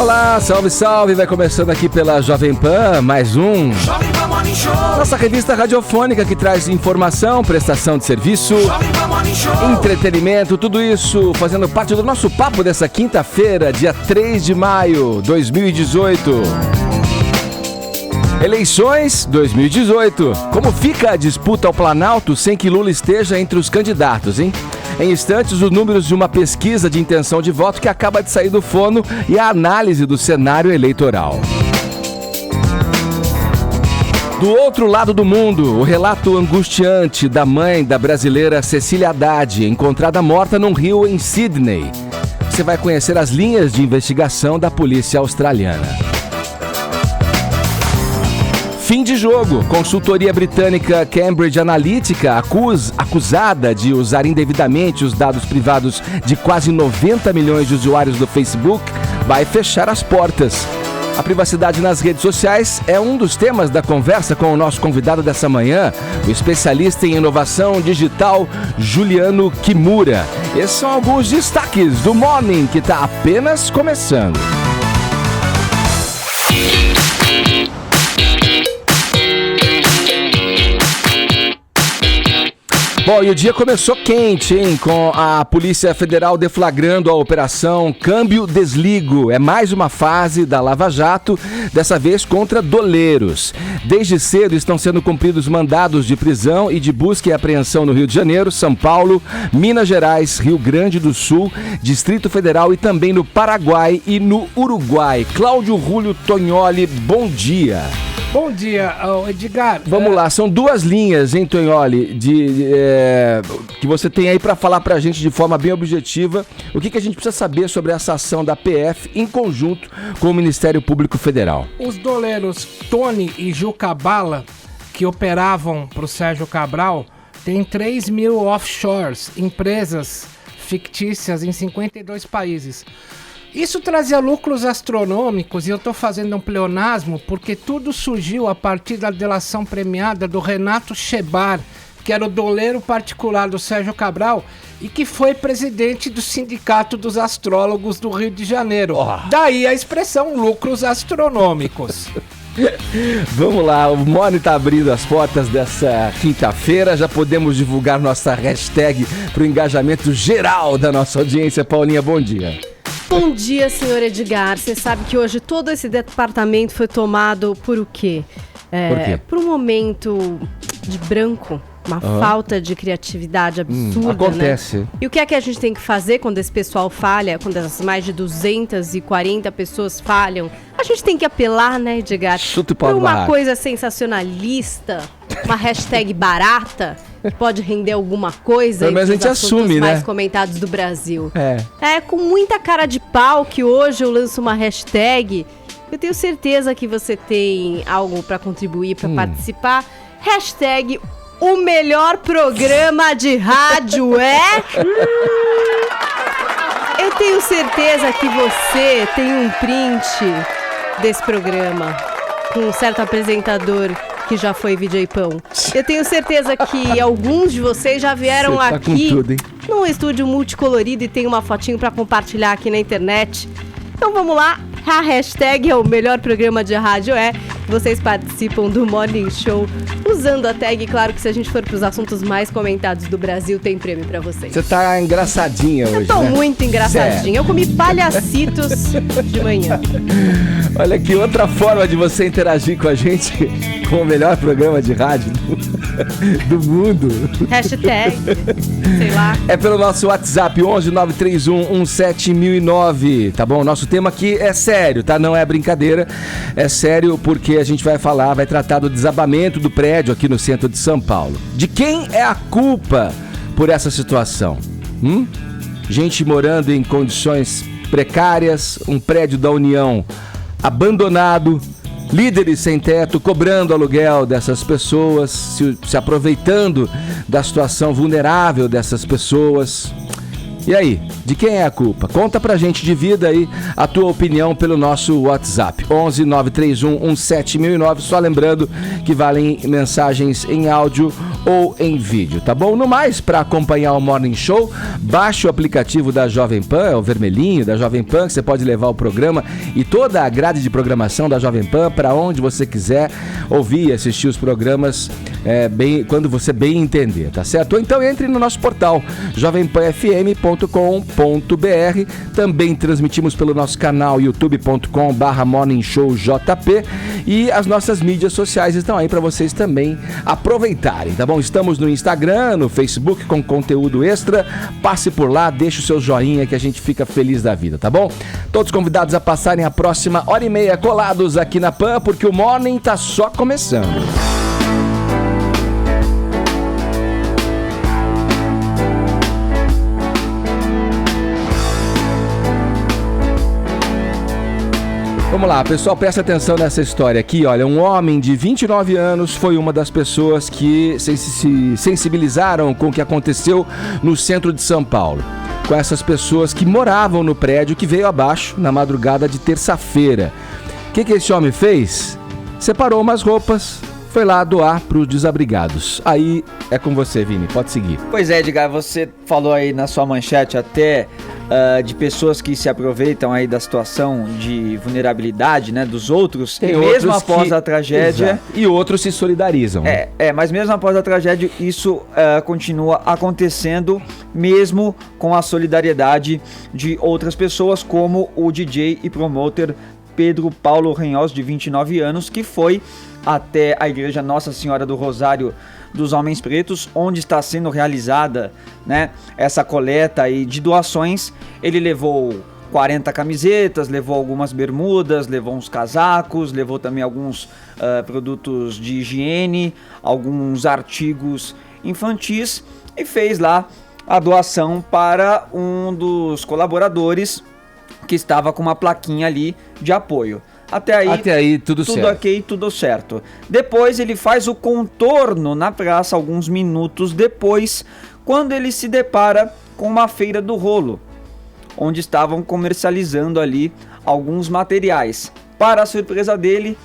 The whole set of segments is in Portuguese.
Olá, salve, salve! Vai começando aqui pela Jovem Pan, mais um Jovem Pan Morning Show. Nossa revista radiofônica que traz informação, prestação de serviço, Jovem Pan Morning Show. entretenimento, tudo isso fazendo parte do nosso papo dessa quinta-feira, dia 3 de maio, 2018. Eleições 2018. Como fica a disputa ao Planalto sem que Lula esteja entre os candidatos, hein? Em instantes, os números de uma pesquisa de intenção de voto que acaba de sair do forno e a análise do cenário eleitoral. Do outro lado do mundo, o relato angustiante da mãe da brasileira Cecília Haddad, encontrada morta num rio em Sydney. Você vai conhecer as linhas de investigação da polícia australiana. Fim de jogo. Consultoria britânica Cambridge Analytica, acusada de usar indevidamente os dados privados de quase 90 milhões de usuários do Facebook, vai fechar as portas. A privacidade nas redes sociais é um dos temas da conversa com o nosso convidado dessa manhã, o especialista em inovação digital, Juliano Kimura. Esses são alguns destaques do Morning, que está apenas começando. Bom, e o dia começou quente, hein? Com a Polícia Federal deflagrando a operação Câmbio Desligo. É mais uma fase da Lava Jato, dessa vez contra doleiros. Desde cedo estão sendo cumpridos mandados de prisão e de busca e apreensão no Rio de Janeiro, São Paulo, Minas Gerais, Rio Grande do Sul, Distrito Federal e também no Paraguai e no Uruguai. Cláudio Rúlio Tognoli, bom dia. Bom dia, Edgar. Vamos lá, são duas linhas, hein, Tognoli, que você tem aí para falar pra gente de forma bem objetiva o que a gente precisa saber sobre essa ação da PF em conjunto com o Ministério Público Federal. Os doleiros Tony e Juca Bala, que operavam para o Sérgio Cabral, têm 3 mil offshores, empresas fictícias em 52 países. Isso trazia lucros astronômicos, e eu estou fazendo um pleonasmo porque tudo surgiu a partir da delação premiada do Renato Chebar, que era o doleiro particular do Sérgio Cabral e que foi presidente do Sindicato dos Astrólogos do Rio de Janeiro. Daí a expressão lucros astronômicos. Vamos lá, o Morning está abrindo as portas dessa quinta-feira. Já podemos divulgar nossa hashtag para o engajamento geral da nossa audiência. Paulinha, bom dia. Bom dia, senhor Edgar. Você sabe que hoje todo esse departamento foi tomado por o quê? Por quê? Por um momento de branco, uma falta de criatividade absurda, acontece. né? E o que é que a gente tem que fazer quando esse pessoal falha, quando as mais de 240 pessoas falham? A gente tem que apelar, né, Edgar? Por uma coisa sensacionalista, uma hashtag barata, que pode render alguma coisa entre os assuntos mais comentados do Brasil. É com muita cara de pau que hoje eu lanço uma hashtag. Eu tenho certeza que você tem algo para contribuir, para participar. Hashtag o melhor programa de rádio é... Eu tenho certeza que você tem um print desse programa com um certo apresentador que já foi VJ Pão. Eu tenho certeza que alguns de vocês já vieram aqui num estúdio multicolorido e tem uma fotinho para compartilhar aqui na internet. Então vamos lá, a hashtag é o melhor programa de rádio é. Vocês participam do Morning Show usando a tag. Claro que se a gente for para os assuntos mais comentados do Brasil, tem prêmio para vocês. Você tá engraçadinha hoje, né? Eu tô muito engraçadinha. Eu comi palhacitos de manhã. Olha que outra forma de você interagir com a gente, com o melhor programa de rádio do mundo. Hashtag, sei lá. É pelo nosso WhatsApp, 11 931 17009, tá bom? Nosso tema aqui é sério, tá? Não é brincadeira, é sério porque a gente vai tratar do desabamento do prédio aqui no centro de São Paulo. De quem é a culpa por essa situação? Gente morando em condições precárias, um prédio da União abandonado, líderes sem teto cobrando aluguel dessas pessoas, se aproveitando da situação vulnerável dessas pessoas. E aí, de quem é a culpa? Conta pra gente, divida aí a tua opinião pelo nosso WhatsApp, 11 931 17009, só lembrando que valem mensagens em áudio ou em vídeo, tá bom? No mais, para acompanhar o Morning Show, baixe o aplicativo da Jovem Pan, é o vermelhinho da Jovem Pan, que você pode levar o programa e toda a grade de programação da Jovem Pan para onde você quiser ouvir e assistir os programas quando você bem entender, tá certo? Ou então entre no nosso portal jovempanfm.com.br. Também transmitimos pelo nosso canal youtube.com/morningshowjp e as nossas mídias sociais estão aí para vocês também aproveitarem, tá bom? Estamos no Instagram, no Facebook com conteúdo extra. Passe por lá, deixe o seu joinha que a gente fica feliz da vida, tá bom? Todos convidados a passarem a próxima hora e meia colados aqui na Pan, porque o Morning tá só começando. Vamos lá, pessoal, presta atenção nessa história aqui, olha, um homem de 29 anos foi uma das pessoas que se sensibilizaram com o que aconteceu no centro de São Paulo, com essas pessoas que moravam no prédio que veio abaixo na madrugada de terça-feira. O que esse homem fez? Separou umas roupas, foi lá doar para os desabrigados. Aí é com você, Vini, pode seguir. Pois é, Edgar, você falou aí na sua manchete até de pessoas que se aproveitam aí da situação de vulnerabilidade, né, dos outros. Tem e outros mesmo após a tragédia... Exato. E outros se solidarizam. Mas mesmo após a tragédia, isso continua acontecendo, mesmo com a solidariedade de outras pessoas, como o DJ e promoter Pedro Paulo Renhoz, de 29 anos, que foi até a igreja Nossa Senhora do Rosário dos Homens Pretos, onde está sendo realizada, né, essa coleta aí de doações. Ele levou 40 camisetas, levou algumas bermudas, levou uns casacos, levou também alguns produtos de higiene, alguns artigos infantis e fez lá a doação para um dos colaboradores que estava com uma plaquinha ali de apoio. Até aí tudo certo. Tudo ok, tudo certo. Depois ele faz o contorno na praça alguns minutos depois, quando ele se depara com uma feira do rolo, onde estavam comercializando ali alguns materiais. Para a surpresa dele,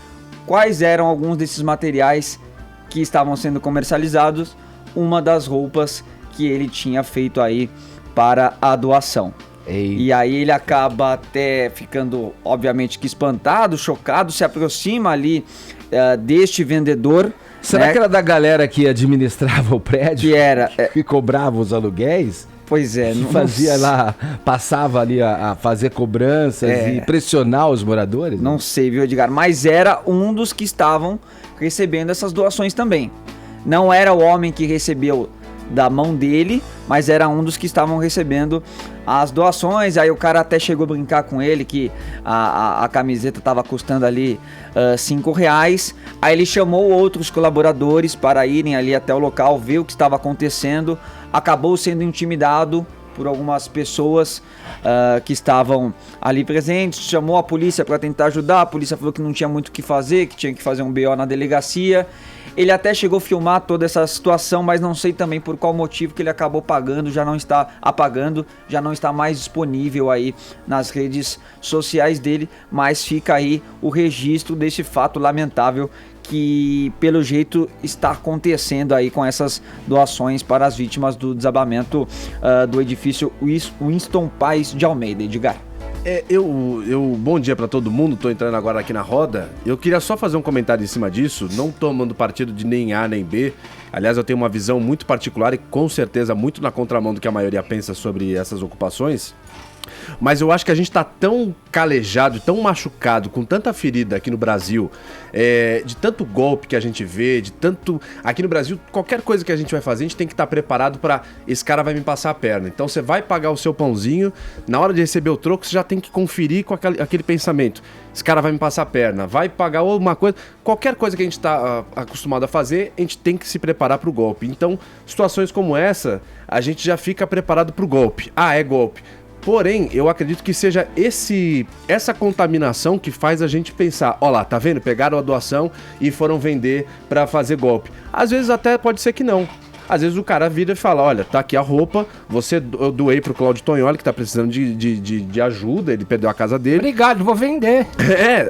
quais eram alguns desses materiais que estavam sendo comercializados? Uma das roupas que ele tinha feito aí para a doação. E aí ele acaba até ficando, obviamente, que espantado, chocado, se aproxima ali deste vendedor. Será que era da galera que administrava o prédio? Que era. Que cobrava os aluguéis? Pois é. Que fazia lá, passava ali a fazer cobranças e pressionar os moradores? Não sei, viu, Edgar? Mas era um dos que estavam recebendo essas doações também. Não era o homem que recebeu da mão dele, mas era um dos que estavam recebendo as doações. Aí o cara até chegou a brincar com ele que a camiseta estava custando ali R$5. Aí ele chamou outros colaboradores para irem ali até o local, ver o que estava acontecendo. Acabou sendo intimidado por algumas pessoas que estavam ali presentes, chamou a polícia para tentar ajudar. A polícia falou que não tinha muito o que fazer, que tinha que fazer um BO na delegacia. Ele até chegou a filmar toda essa situação, mas não sei também por qual motivo que ele acabou apagando, já não está mais disponível aí nas redes sociais dele, mas fica aí o registro desse fato lamentável que pelo jeito está acontecendo aí com essas doações para as vítimas do desabamento do edifício Winston Paes de Almeida. Edgar. Bom dia pra todo mundo, tô entrando agora aqui na roda. Eu queria só fazer um comentário em cima disso, não tomando partido de nem A nem B. Aliás, eu tenho uma visão muito particular e com certeza muito na contramão do que a maioria pensa sobre essas ocupações. Mas eu acho que a gente tá tão calejado, tão machucado, com tanta ferida aqui no Brasil, de tanto golpe que a gente vê, de tanto... Aqui no Brasil, qualquer coisa que a gente vai fazer, a gente tem que estar preparado para esse cara vai me passar a perna. Então você vai pagar o seu pãozinho, na hora de receber o troco, você já tem que conferir com aquele pensamento. Esse cara vai me passar a perna, vai pagar alguma coisa... Qualquer coisa que a gente tá acostumado a fazer, a gente tem que se preparar pro golpe. Então, situações como essa, a gente já fica preparado pro golpe. É golpe. Porém, eu acredito que seja essa contaminação que faz a gente pensar, ó lá, tá vendo? Pegaram a doação e foram vender pra fazer golpe. Às vezes até pode ser que não. Às vezes o cara vira e fala, olha, tá aqui a roupa, eu doei pro Cláudio Tonholi, que tá precisando de ajuda, ele perdeu a casa dele. Obrigado, vou vender.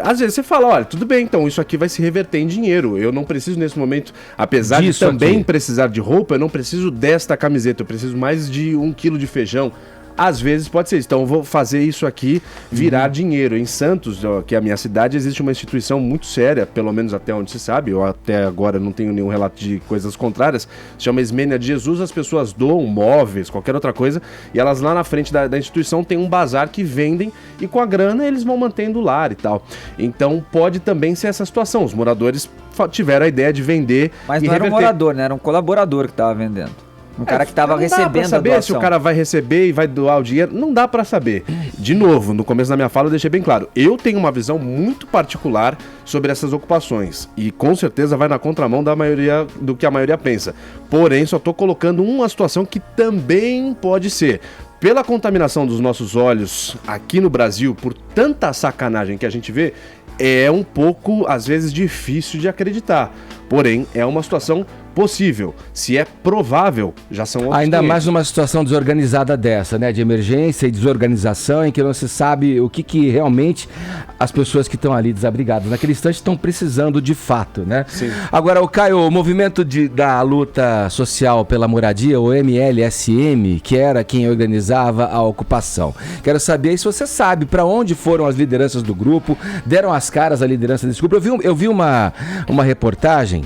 Às vezes você fala, olha, tudo bem, então isso aqui vai se reverter em dinheiro. Eu não preciso nesse momento, apesar de também precisar de roupa, eu não preciso desta camiseta, eu preciso mais de 1 quilo de feijão. Às vezes pode ser isso. Então eu vou fazer isso aqui virar dinheiro. Em Santos, que é a minha cidade, existe uma instituição muito séria, pelo menos até onde se sabe, eu até agora não tenho nenhum relato de coisas contrárias, se chama Ismênia de Jesus, as pessoas doam móveis, qualquer outra coisa, e elas lá na frente da instituição tem um bazar que vendem, e com a grana eles vão mantendo o lar e tal. Então pode também ser essa situação. Os moradores tiveram a ideia de vender. Mas não era um morador, né? Era um colaborador que estava vendendo. Um cara que estava recebendo a doação. Não dá pra saber se o cara vai receber e vai doar o dinheiro. Não dá pra saber. De novo, no começo da minha fala eu deixei bem claro. Eu tenho uma visão muito particular sobre essas ocupações. E com certeza vai na contramão do que a maioria pensa. Porém, só tô colocando uma situação que também pode ser. Pela contaminação dos nossos olhos aqui no Brasil, por tanta sacanagem que a gente vê, é um pouco, às vezes, difícil de acreditar. Porém, é uma situação possível. Se é provável, já são outros Ainda mais numa situação desorganizada dessa, né? De emergência e desorganização, em que não se sabe o que realmente as pessoas que estão ali desabrigadas naquele instante estão precisando de fato, né? Sim. Agora, o Caio, o movimento da luta social pela moradia, o MLSM, que era quem organizava a ocupação. Quero saber se você sabe para onde foram as lideranças do grupo, deram as caras à liderança desse grupo. Eu vi uma reportagem.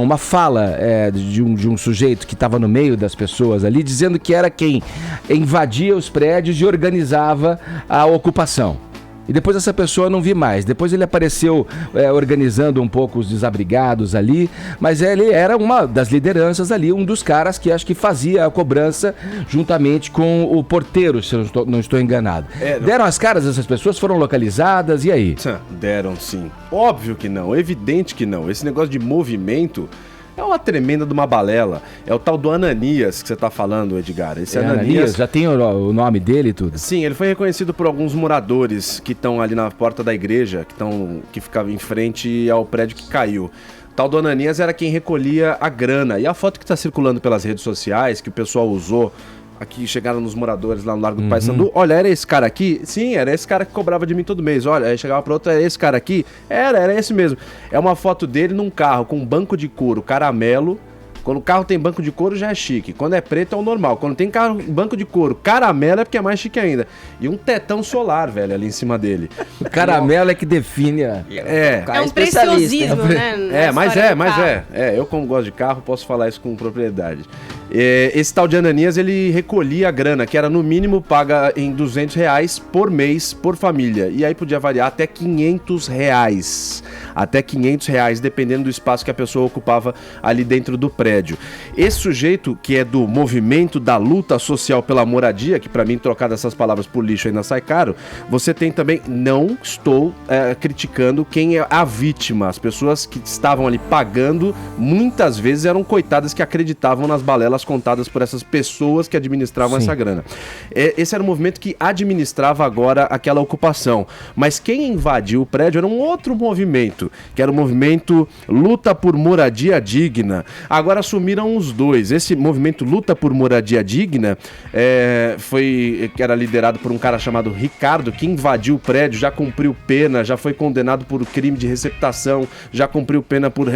Uma fala de um sujeito que estava no meio das pessoas ali, dizendo que era quem invadia os prédios e organizava a ocupação. E depois essa pessoa não vi mais. Depois ele apareceu organizando um pouco os desabrigados ali, mas ele era uma das lideranças ali, um dos caras que acho que fazia a cobrança juntamente com o porteiro, se eu não estou enganado. Deram as caras dessas pessoas, foram localizadas, e aí? Deram sim. Óbvio que não, evidente que não. Esse negócio de movimento é uma tremenda de uma balela. É o tal do Ananias que você tá falando, Edgar. Esse Ananias, já tem o nome dele e tudo? Sim, ele foi reconhecido por alguns moradores que estão ali na porta da igreja, que ficava em frente ao prédio que caiu. O tal do Ananias era quem recolhia a grana. E a foto que tá circulando pelas redes sociais, que o pessoal usou, aqui chegaram nos moradores lá no Largo do Paissandu, olha, era esse cara aqui? Sim, era esse cara que cobrava de mim todo mês. Olha, aí chegava pra outro, era esse cara aqui? Era esse mesmo. É uma foto dele num carro com um banco de couro caramelo. Quando o carro tem banco de couro já é chique. Quando é preto é o normal. Quando tem banco de couro caramelo é porque é mais chique ainda. E um tetão solar, velho, ali em cima dele. O caramelo é que define É um preciosismo, né? Mas eu como gosto de carro posso falar isso com propriedade. Esse tal de Ananias, ele recolhia a grana, que era no mínimo paga em R$200 por mês por família. E aí podia variar até R$500. Até R$500, dependendo do espaço que a pessoa ocupava ali dentro do prédio. Esse sujeito, que é do movimento da luta social pela moradia, que pra mim trocar dessas palavras por lixo ainda sai caro, você tem também, não estou criticando quem é a vítima. As pessoas que estavam ali pagando, muitas vezes eram coitadas que acreditavam nas balelas contadas por essas pessoas que administravam essa grana. Esse era o movimento que administrava agora aquela ocupação. Mas quem invadiu o prédio era um outro movimento, que era o movimento Luta por Moradia Digna. Agora assumiram os dois. Esse movimento Luta por Moradia Digna que era liderado por um cara chamado Ricardo, que invadiu o prédio, já cumpriu pena, já foi condenado por crime de receptação, já cumpriu pena por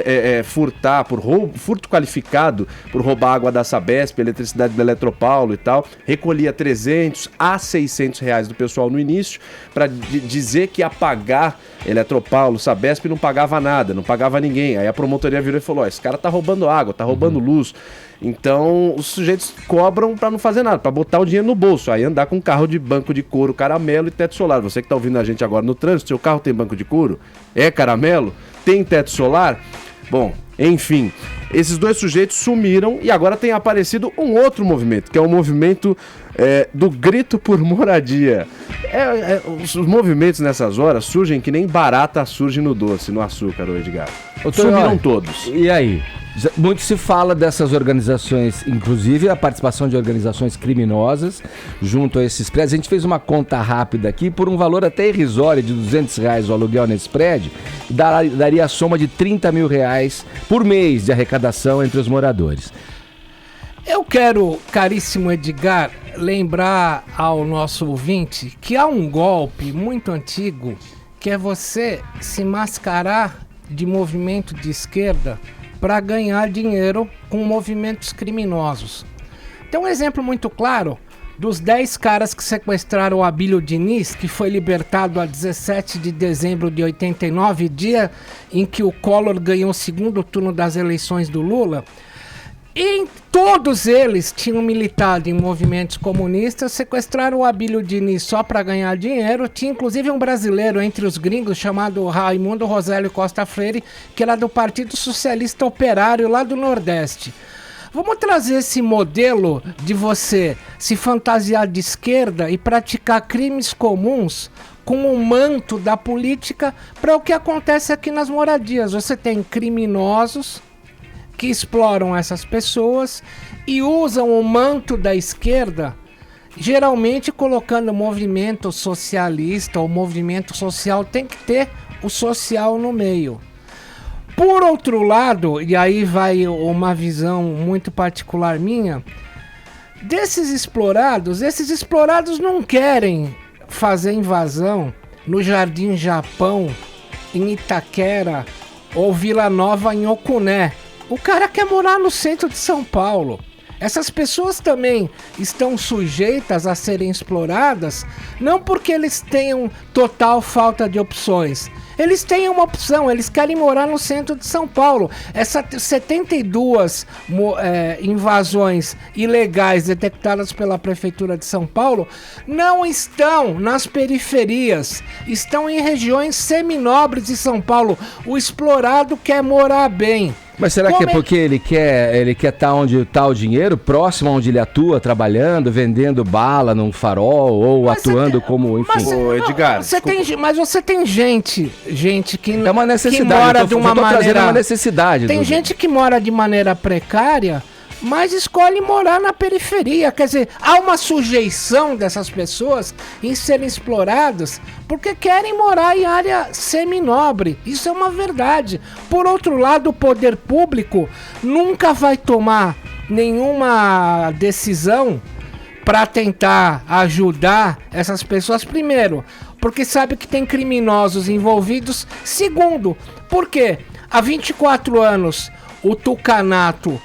furtar, por furto qualificado, por roubar água da Sabesp, eletricidade da Eletropaulo e tal. Recolhia R$300 a R$600 do pessoal no início, para dizer que ia pagar Eletropaulo, Sabesp, não pagava nada, não pagava ninguém. Aí a promotoria virou e falou, esse cara tá roubando água, tá roubando luz. Então os sujeitos cobram pra não fazer nada, pra botar o dinheiro no bolso, aí andar com carro de banco de couro caramelo e teto solar. Você que tá ouvindo a gente agora no trânsito, seu carro tem banco de couro? É caramelo? Tem teto solar? Bom, enfim, esses dois sujeitos sumiram e agora tem aparecido um outro movimento, que é o movimento do grito por moradia. Os movimentos nessas horas surgem que nem barata surge no doce, no açúcar, Edgar. Sumiram todos. E aí? Muito se fala dessas organizações, inclusive a participação de organizações criminosas junto a esses prédios. A gente fez uma conta rápida aqui, por um valor até irrisório de R$200 o aluguel nesse prédio, daria a soma de R$30 mil por mês de arrecadação entre os moradores. Eu quero, caríssimo Edgar, lembrar ao nosso ouvinte que há um golpe muito antigo, que é você se mascarar de movimento de esquerda para ganhar dinheiro com movimentos criminosos. Tem um exemplo muito claro dos 10 caras que sequestraram o Abílio Diniz, que foi libertado a 17 de dezembro de 89, dia em que o Collor ganhou o segundo turno das eleições do Lula. E todos eles tinham militado em movimentos comunistas, sequestraram o Abílio Diniz só para ganhar dinheiro. Tinha inclusive um brasileiro entre os gringos chamado Raimundo Rosélio Costa Freire, que era do Partido Socialista Operário lá do Nordeste. Vamos trazer esse modelo de você se fantasiar de esquerda e praticar crimes comuns com o manto da política para o que acontece aqui nas moradias. Você tem criminosos que exploram essas pessoas e usam o manto da esquerda, geralmente colocando movimento socialista ou movimento social, tem que ter o social no meio. Por outro lado, e aí vai uma visão muito particular minha, esses explorados não querem fazer invasão no Jardim Japão, em Itaquera ou Vila Nova em Ocuné. O cara quer morar no centro de São Paulo. Essas pessoas também estão sujeitas a serem exploradas, não porque eles tenham total falta de opções. Eles têm uma opção, eles querem morar no centro de São Paulo. Essas 72 invasões ilegais detectadas pela Prefeitura de São Paulo não estão nas periferias, estão em regiões seminobres de São Paulo. O explorado quer morar bem. Mas será que é porque ele quer estar onde está o dinheiro, próximo onde ele atua, trabalhando, vendendo bala num farol ou atuando como, enfim? Edgar, mas você tem gente que é uma necessidade, que mora de uma maneira, uma necessidade. Tem gente que mora de maneira precária, mas escolhe morar na periferia. Quer dizer, há uma sujeição dessas pessoas em serem exploradas porque querem morar em área seminobre. Isso é uma verdade. Por outro lado, o poder público nunca vai tomar nenhuma decisão para tentar ajudar essas pessoas. Primeiro, porque sabe que tem criminosos envolvidos. Segundo, porque há 24 anos o Tucanato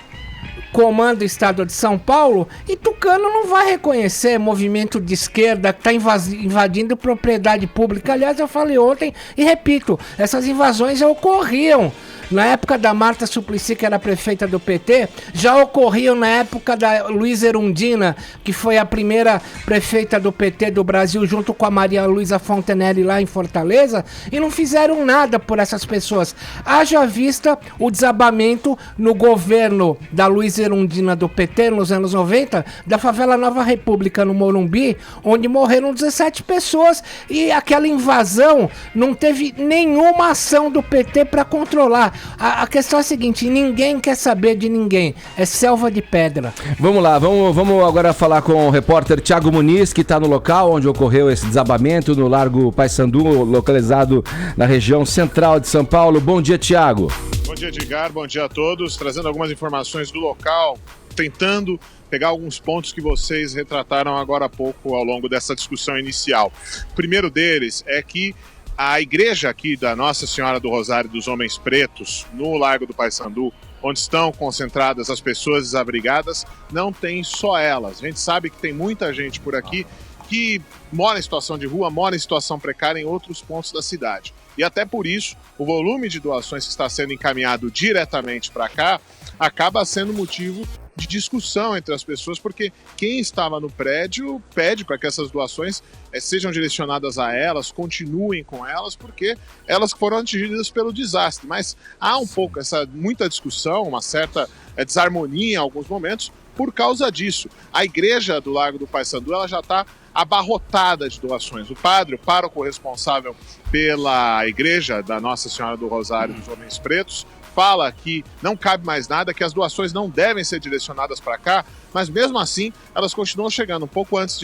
comanda o estado de São Paulo e Tucano não vai reconhecer movimento de esquerda que está invadindo propriedade pública. Aliás, eu falei ontem e repito, essas invasões já ocorriam na época da Marta Suplicy, que era prefeita do PT, já ocorriam na época da Luísa Erundina, que foi a primeira prefeita do PT do Brasil, junto com a Maria Luísa Fontenelle lá em Fortaleza, e não fizeram nada por essas pessoas. Haja vista o desabamento no governo da Luísa Erundina do PT, nos anos 90, da favela Nova República, no Morumbi, onde morreram 17 pessoas, e aquela invasão não teve nenhuma ação do PT para controlar. A questão é a seguinte, ninguém quer saber de ninguém, é selva de pedra. Vamos lá, vamos agora falar com o repórter Thiago Muniz, que está no local onde ocorreu esse desabamento, no Largo Paissandu, localizado na região central de São Paulo. Bom dia, Thiago. Bom dia, Edgar, bom dia a todos, trazendo algumas informações do local, tentando pegar alguns pontos que vocês retrataram agora há pouco ao longo dessa discussão inicial. O primeiro deles é que a igreja aqui da Nossa Senhora do Rosário dos Homens Pretos, no Largo do Paissandu, onde estão concentradas as pessoas desabrigadas, não tem só elas. A gente sabe que tem muita gente por aqui que mora em situação de rua, mora em situação precária em outros pontos da cidade. E até por isso, o volume de doações que está sendo encaminhado diretamente para cá acaba sendo motivo de discussão entre as pessoas, porque quem estava no prédio pede para que essas doações sejam direcionadas a elas, continuem com elas, porque elas foram atingidas pelo desastre. Mas há um pouco muita discussão, uma certa desarmonia em alguns momentos por causa disso. A igreja do Largo do Paissandu, ela já está abarrotada de doações. O pároco responsável pela igreja da Nossa Senhora do Rosário dos Homens Pretos, fala que não cabe mais nada, que as doações não devem ser direcionadas para cá, mas mesmo assim elas continuam chegando. Um pouco antes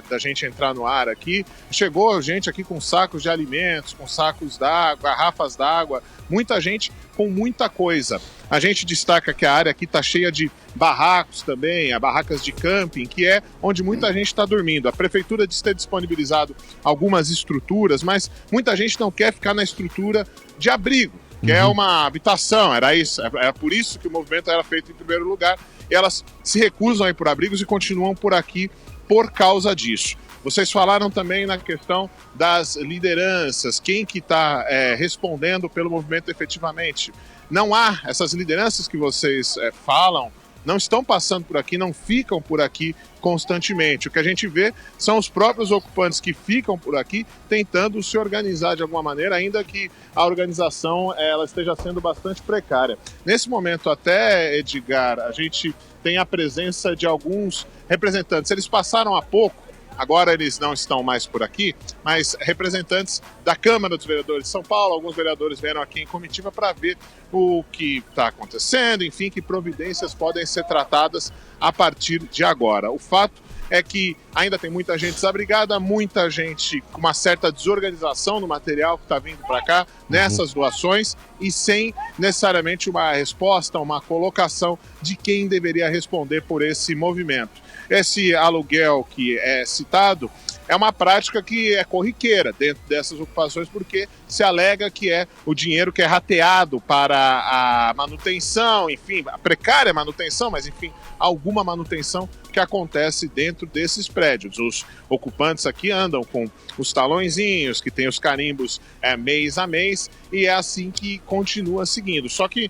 da gente entrar no ar aqui, chegou gente aqui com sacos de alimentos, com sacos d'água, garrafas d'água, muita gente com muita coisa. A gente destaca que a área aqui está cheia de barracos também, barracas de camping, que é onde muita gente está dormindo. A prefeitura diz ter disponibilizado algumas estruturas, mas muita gente não quer ficar na estrutura de abrigo, que é uma habitação, era por isso que o movimento era feito em primeiro lugar. E elas se recusam a ir por abrigos e continuam por aqui por causa disso. Vocês falaram também na questão das lideranças, quem que está respondendo pelo movimento efetivamente. Não há essas lideranças que vocês falam, não estão passando por aqui, não ficam por aqui constantemente. O que a gente vê são os próprios ocupantes que ficam por aqui tentando se organizar de alguma maneira, ainda que a organização ela esteja sendo bastante precária. Nesse momento até, Edgar, a gente tem a presença de alguns representantes. Eles passaram há pouco, agora eles não estão mais por aqui, mas representantes da Câmara dos Vereadores de São Paulo, alguns vereadores vieram aqui em comitiva para ver o que está acontecendo, enfim, que providências podem ser tratadas a partir de agora. O fato é que ainda tem muita gente desabrigada, muita gente com uma certa desorganização no material que está vindo para cá, nessas doações, e sem necessariamente uma resposta, uma colocação de quem deveria responder por esse movimento. Esse aluguel que é citado é uma prática que é corriqueira dentro dessas ocupações, porque se alega que é o dinheiro que é rateado para a manutenção, enfim, a precária manutenção, mas enfim, alguma manutenção que acontece dentro desses prédios. Os ocupantes aqui andam com os talõezinhos, que tem os carimbos mês a mês, e é assim que continua seguindo. Só que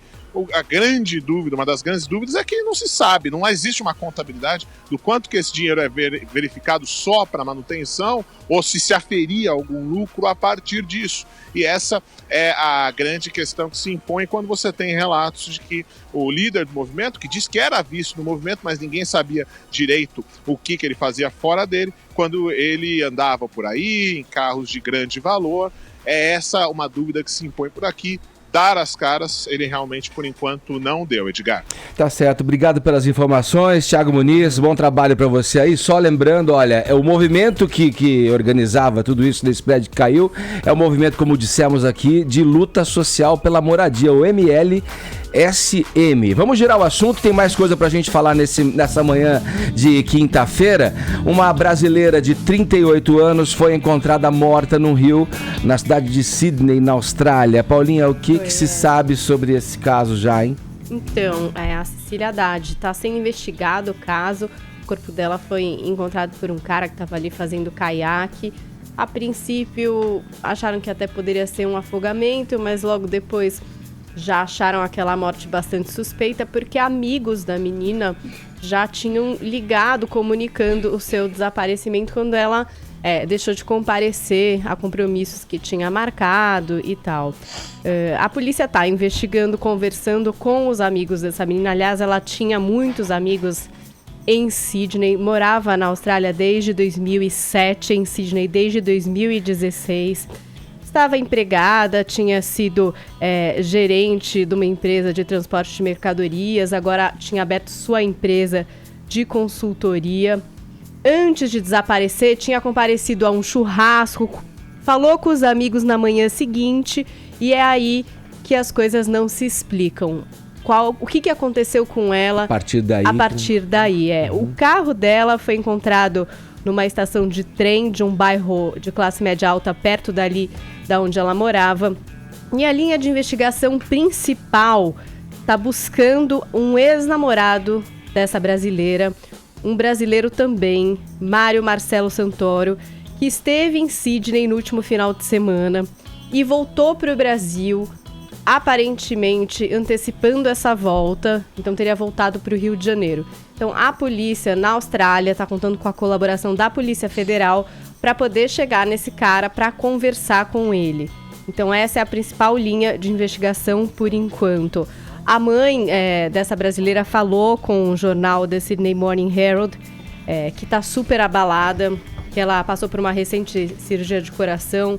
a grande dúvida, uma das grandes dúvidas é que não se sabe, não existe uma contabilidade do quanto que esse dinheiro é verificado só para manutenção ou se aferia algum lucro a partir disso. E essa é a grande questão que se impõe quando você tem relatos de que o líder do movimento, que diz que era visto no movimento, mas ninguém sabia direito o que ele fazia fora dele, quando ele andava por aí em carros de grande valor. É essa uma dúvida que se impõe por aqui. Dar as caras, ele realmente, por enquanto, não deu, Edgar. Tá certo, obrigado pelas informações, Thiago Muniz, bom trabalho para você aí. Só lembrando, olha, é o movimento que organizava tudo isso nesse prédio que caiu, é o movimento, como dissemos aqui, de luta social pela moradia, o MLSM. Vamos girar o assunto, tem mais coisa pra gente falar nessa manhã de quinta-feira. Uma brasileira de 38 anos foi encontrada morta num rio na cidade de Sydney, na Austrália. Paulinha, o que se sabe sobre esse caso já, hein? Então, a Cecília Haddad está sendo investigado o caso. O corpo dela foi encontrado por um cara que estava ali fazendo caiaque. A princípio, acharam que até poderia ser um afogamento, mas logo depois já acharam aquela morte bastante suspeita, porque amigos da menina já tinham ligado comunicando o seu desaparecimento quando ela deixou de comparecer a compromissos que tinha marcado e tal. A polícia está investigando, conversando com os amigos dessa menina. Aliás, ela tinha muitos amigos em Sydney, morava na Austrália desde 2007, em Sydney desde 2016. Estava empregada, tinha sido gerente de uma empresa de transporte de mercadorias, agora tinha aberto sua empresa de consultoria. Antes de desaparecer, tinha comparecido a um churrasco, falou com os amigos na manhã seguinte, e é aí que as coisas não se explicam. O que aconteceu com ela a partir daí? O carro dela foi encontrado numa estação de trem de um bairro de classe média alta, perto dali da onde ela morava. E a linha de investigação principal está buscando um ex-namorado dessa brasileira, um brasileiro também, Mário Marcelo Santoro, que esteve em Sydney no último final de semana e voltou para o Brasil, aparentemente antecipando essa volta, então teria voltado para o Rio de Janeiro. Então a polícia na Austrália está contando com a colaboração da Polícia Federal para poder chegar nesse cara para conversar com ele. Então essa é a principal linha de investigação por enquanto. A mãe dessa brasileira falou com o jornal The Sydney Morning Herald, que está super abalada, que ela passou por uma recente cirurgia de coração,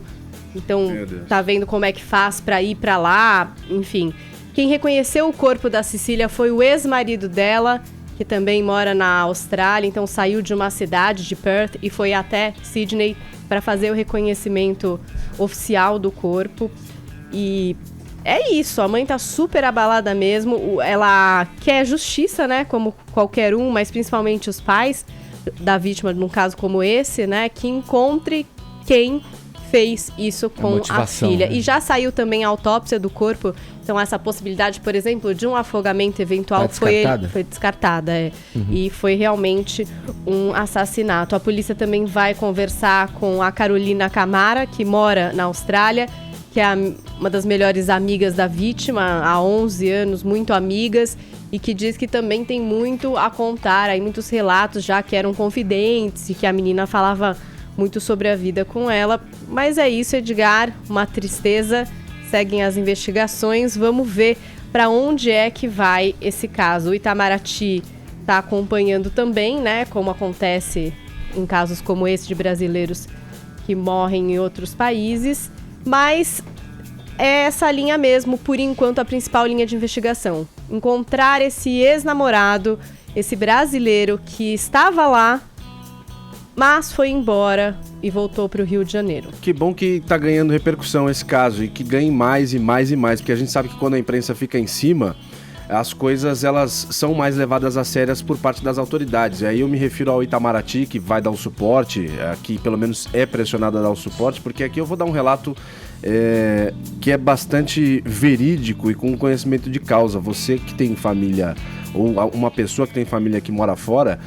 então tá vendo como é que faz para ir para lá, enfim, Quem reconheceu o corpo da Cecília foi o ex-marido dela, que também mora na Austrália, então saiu de uma cidade de Perth e foi até Sydney para fazer o reconhecimento oficial do corpo. E é isso, a mãe tá super abalada mesmo, ela quer justiça, né, como qualquer um, mas principalmente os pais da vítima, num caso como esse, né, que encontre quem fez isso com a filha. Né? E já saiu também a autópsia do corpo, então essa possibilidade, por exemplo, de um afogamento eventual foi descartada. E foi realmente um assassinato. A polícia também vai conversar com a Carolina Camara, que mora na Austrália, que é uma das melhores amigas da vítima, há 11 anos, muito amigas, e que diz que também tem muito a contar, aí muitos relatos já que eram confidentes e que a menina falava muito sobre a vida com ela. Mas é isso, Edgar, uma tristeza, seguem as investigações, vamos ver para onde é que vai esse caso. O Itamaraty está acompanhando também, né, como acontece em casos como esse de brasileiros que morrem em outros países, mas é essa linha mesmo, por enquanto, a principal linha de investigação. Encontrar esse ex-namorado, esse brasileiro que estava lá, mas foi embora e voltou para o Rio de Janeiro. Que bom que está ganhando repercussão esse caso e que ganhe mais e mais e mais, porque a gente sabe que quando a imprensa fica em cima, as coisas elas são mais levadas a sérias por parte das autoridades. E aí eu me refiro ao Itamaraty, que vai dar o suporte, que pelo menos é pressionado a dar o suporte, porque aqui eu vou dar um relato que é bastante verídico e com conhecimento de causa. Você que tem família, ou uma pessoa que tem família que mora fora,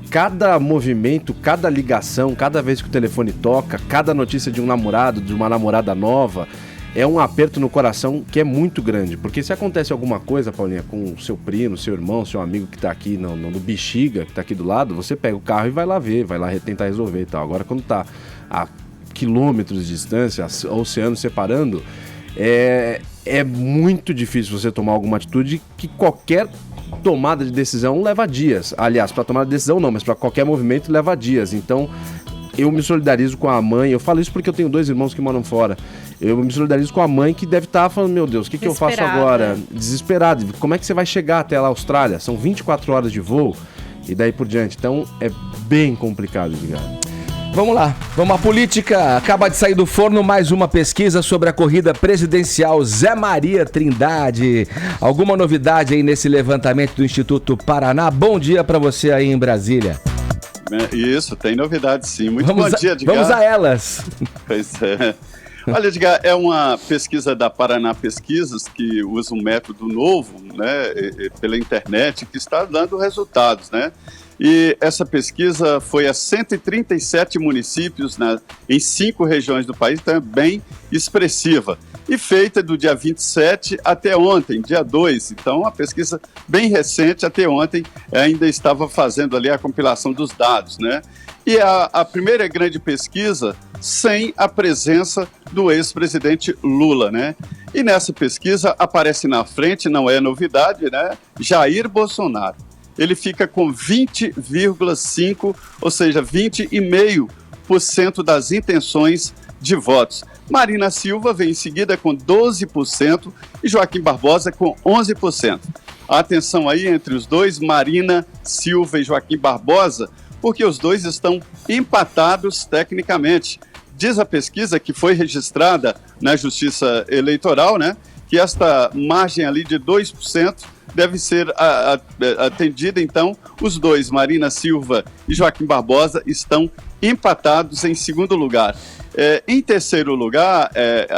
cada movimento, cada ligação, cada vez que o telefone toca, cada notícia de um namorado, de uma namorada nova, é um aperto no coração que é muito grande. Porque se acontece alguma coisa, Paulinha, com o seu primo, seu irmão, seu amigo que tá aqui no Bexiga, que tá aqui do lado, você pega o carro e vai lá ver, vai lá tentar resolver e tal. Agora, quando tá a quilômetros de distância, oceanos separando, é muito difícil você tomar alguma atitude que qualquer tomada de decisão leva dias. Aliás, para tomar decisão não, mas para qualquer movimento leva dias. Então, eu me solidarizo com a mãe. Eu falo isso porque eu tenho 2 irmãos que moram fora. Eu me solidarizo com a mãe que deve estar falando, meu Deus, o que eu faço agora? Desesperado. Como é que você vai chegar até lá, Austrália? São 24 horas de voo e daí por diante. Então, é bem complicado, digamos. Vamos lá, vamos à política. Acaba de sair do forno mais uma pesquisa sobre a corrida presidencial Zé Maria Trindade. Alguma novidade aí nesse levantamento do Instituto Paraná? Bom dia para você aí em Brasília. Isso, tem novidade sim. Muito bom dia, Edgar. Vamos a elas. Pois é. Olha, Edgar, é uma pesquisa da Paraná Pesquisas que usa um método novo, né, pela internet, que está dando resultados, né? E essa pesquisa foi a 137 municípios, né, em 5 regiões do país, então é bem expressiva. E feita do dia 27 até ontem, dia 2. Então, uma pesquisa bem recente, até ontem ainda estava fazendo ali a compilação dos dados, né? E a primeira grande pesquisa sem a presença do ex-presidente Lula, né? E nessa pesquisa aparece na frente, não é novidade, né? Jair Bolsonaro. Ele fica com 20,5%, ou seja, 20,5% das intenções de votos. Marina Silva vem em seguida com 12% e Joaquim Barbosa com 11%. A atenção aí entre os dois, Marina Silva e Joaquim Barbosa, porque os dois estão empatados tecnicamente. Diz a pesquisa que foi registrada na Justiça Eleitoral, né, que esta margem ali de 2% deve ser atendida, então, os dois, Marina Silva e Joaquim Barbosa, estão empatados em segundo lugar. Em terceiro lugar,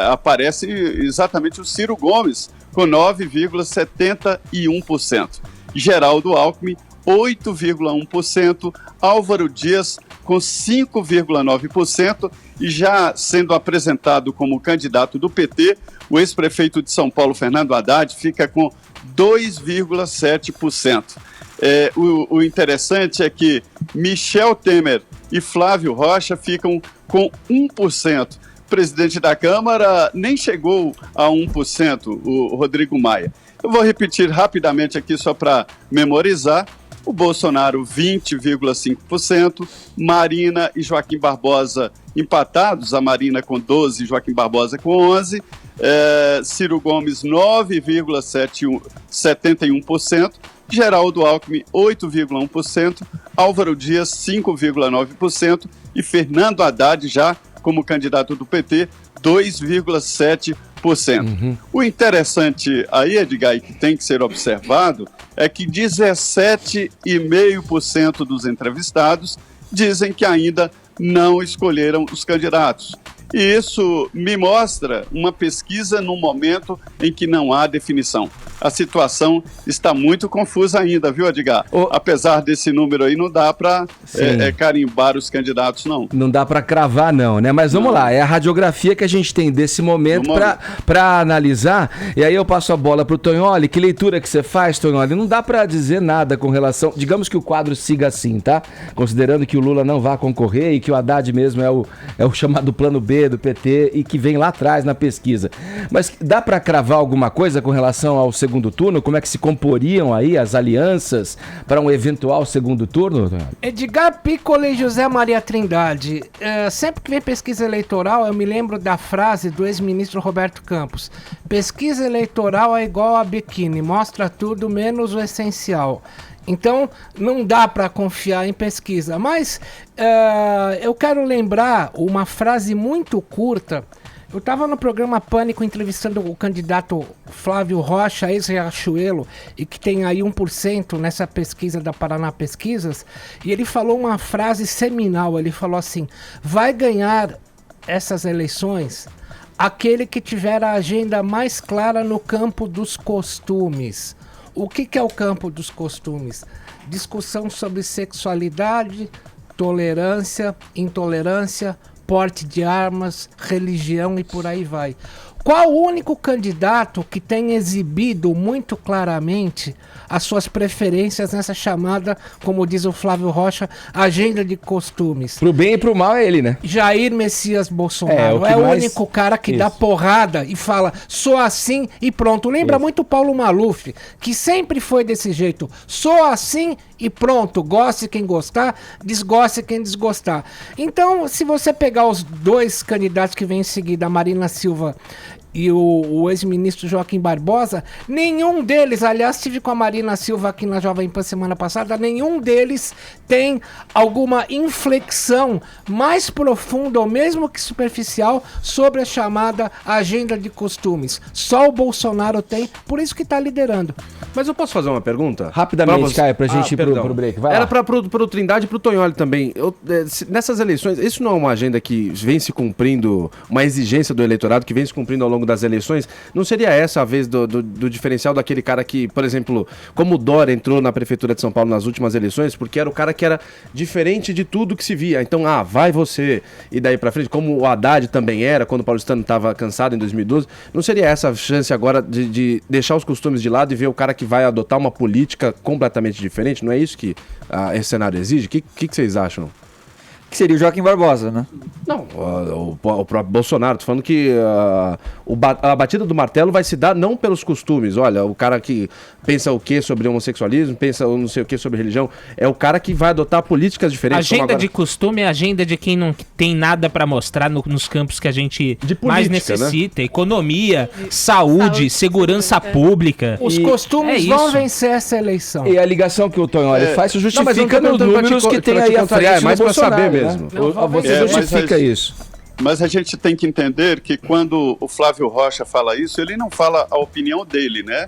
aparece exatamente o Ciro Gomes, com 9,71%. Geraldo Alckmin, 8,1%. Álvaro Dias, com 5,9%. E já sendo apresentado como candidato do PT, o ex-prefeito de São Paulo, Fernando Haddad, fica com 2,7%. O interessante é que Michel Temer e Flávio Rocha ficam com 1%. O presidente da Câmara nem chegou a 1%, o Rodrigo Maia. Eu vou repetir rapidamente aqui só para memorizar. o Bolsonaro 20,5%, Marina e Joaquim Barbosa empatados, a Marina com 12% e Joaquim Barbosa com 11%, Ciro Gomes 9,71%, Geraldo Alckmin 8,1%, Álvaro Dias 5,9% e Fernando Haddad, já como candidato do PT, 2,7%. O interessante aí, Edgar, e que tem que ser observado, é que 17,5% dos entrevistados dizem que ainda não escolheram os candidatos. E isso me mostra uma pesquisa num momento em que não há definição. A situação está muito confusa ainda, viu, Edgar? Apesar desse número aí, não dá para carimbar os candidatos, não. Não dá para cravar, não, né? Mas vamos lá, é a radiografia que a gente tem desse momento para analisar. E aí eu passo a bola pro Tonholi. Que leitura que você faz, Tonholi? Não dá para dizer nada com relação... Digamos que o quadro siga assim, tá? Considerando que o Lula não vai concorrer e que o Haddad mesmo é o chamado plano B do PT e que vem lá atrás na pesquisa. Mas dá para cravar alguma coisa com relação ao segundo turno? Como é que se comporiam aí as alianças para um eventual segundo turno? Edgar Piccoli e José Maria Trindade. Sempre que vem pesquisa eleitoral, eu me lembro da frase do ex-ministro Roberto Campos: pesquisa eleitoral é igual a biquíni, mostra tudo menos o essencial. Então, não dá para confiar em pesquisa. Mas eu quero lembrar uma frase muito curta. Eu estava no programa Pânico entrevistando o candidato Flávio Rocha, ex-Riachuelo, e que tem aí 1% nessa pesquisa da Paraná Pesquisas, e ele falou uma frase seminal. Ele falou assim: vai ganhar essas eleições aquele que tiver a agenda mais clara no campo dos costumes. O que é o campo dos costumes? Discussão sobre sexualidade, tolerância, intolerância, porte de armas, religião e por aí vai. Qual o único candidato que tem exibido muito claramente as suas preferências nessa chamada, como diz o Flávio Rocha, agenda de costumes? Pro bem e pro mal é ele, né? Jair Messias Bolsonaro. É o único cara que dá porrada e fala, sou assim e pronto. Lembra muito Paulo Maluf, que sempre foi desse jeito. Sou assim e pronto. Goste quem gostar, desgoste quem desgostar. Então, se você pegar os dois candidatos que vêm em seguida, a Marina Silva e o ex-ministro Joaquim Barbosa, nenhum deles, aliás, estive com a Marina Silva aqui na Jovem Pan semana passada, nenhum deles tem alguma inflexão mais profunda ou mesmo que superficial sobre a chamada agenda de costumes. Só o Bolsonaro tem, por isso que está liderando. Mas eu posso fazer uma pergunta? Rapidamente, Caio, pra gente ir pro break. Vai Era lá. pro Trindade e pro Tonholi também. Nessas eleições, isso não é uma agenda que vem se cumprindo, uma exigência do eleitorado que vem se cumprindo ao longo das eleições? Não seria essa a vez do diferencial daquele cara que, por exemplo, como o Dória entrou na Prefeitura de São Paulo nas últimas eleições, porque era o cara que era diferente de tudo que se via. Então, vai você, e daí pra frente, como o Haddad também era, quando o paulistano estava cansado em 2012, não seria essa a chance agora de deixar os costumes de lado e ver o cara que vai adotar uma política completamente diferente? Não é isso que esse cenário exige? O que vocês acham? Que seria o Joaquim Barbosa, né? Não, o próprio Bolsonaro. Tô falando que a batida do martelo vai se dar não pelos costumes. Olha, o cara que pensa o que sobre homossexualismo, pensa não sei o que sobre religião, é o cara que vai adotar políticas diferentes. Agenda de costume é a agenda de quem não tem nada para mostrar nos campos que a gente mais necessita. Né? Economia, saúde, segurança pública. Os costumes vão vencer essa eleição. E a ligação que o Tonholi faz justifica nos números que tem aí à frente mais para saber mesmo. Você justifica isso. Mas a gente tem que entender que quando o Flávio Rocha fala isso, ele não fala a opinião dele, né?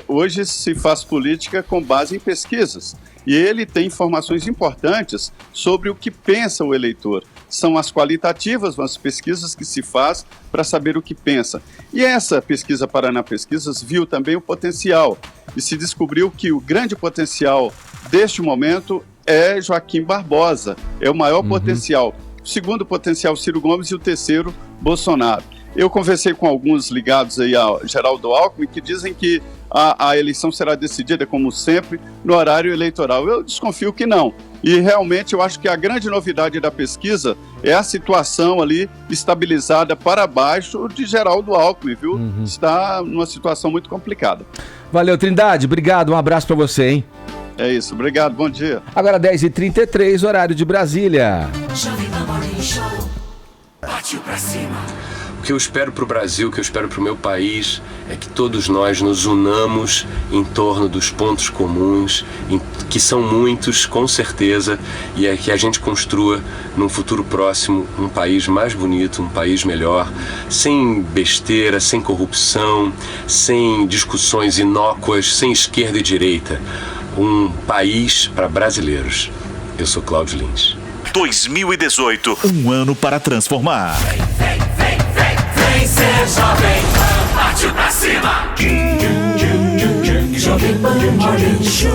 Hoje se faz política com base em pesquisas. E ele tem informações importantes sobre o que pensa o eleitor. São as qualitativas, as pesquisas que se faz para saber o que pensa. E essa pesquisa Paraná Pesquisas viu também o potencial. E se descobriu que o grande potencial deste momento é Joaquim Barbosa, é o maior potencial. O segundo potencial, Ciro Gomes, e o terceiro, Bolsonaro. Eu conversei com alguns ligados aí a Geraldo Alckmin que dizem que a eleição será decidida, como sempre, no horário eleitoral. Eu desconfio que não. E realmente eu acho que a grande novidade da pesquisa é a situação ali estabilizada para baixo de Geraldo Alckmin, viu? Está numa situação muito complicada. Valeu, Trindade. Obrigado. Um abraço para você, hein? É isso, obrigado, bom dia. Agora 10h33, horário de Brasília. Partiu pra cima. O que eu espero para o Brasil, o que eu espero para o meu país é que todos nós nos unamos em torno dos pontos comuns, que são muitos, com certeza, e é que a gente construa num futuro próximo um país mais bonito, um país melhor, sem besteira, sem corrupção, sem discussões inócuas, sem esquerda e direita. Um país para brasileiros. Eu sou Cláudio Lins. 2018, um ano para transformar. Vem ser Jovem Pan, partiu pra cima. Jovem Pan Morning Show.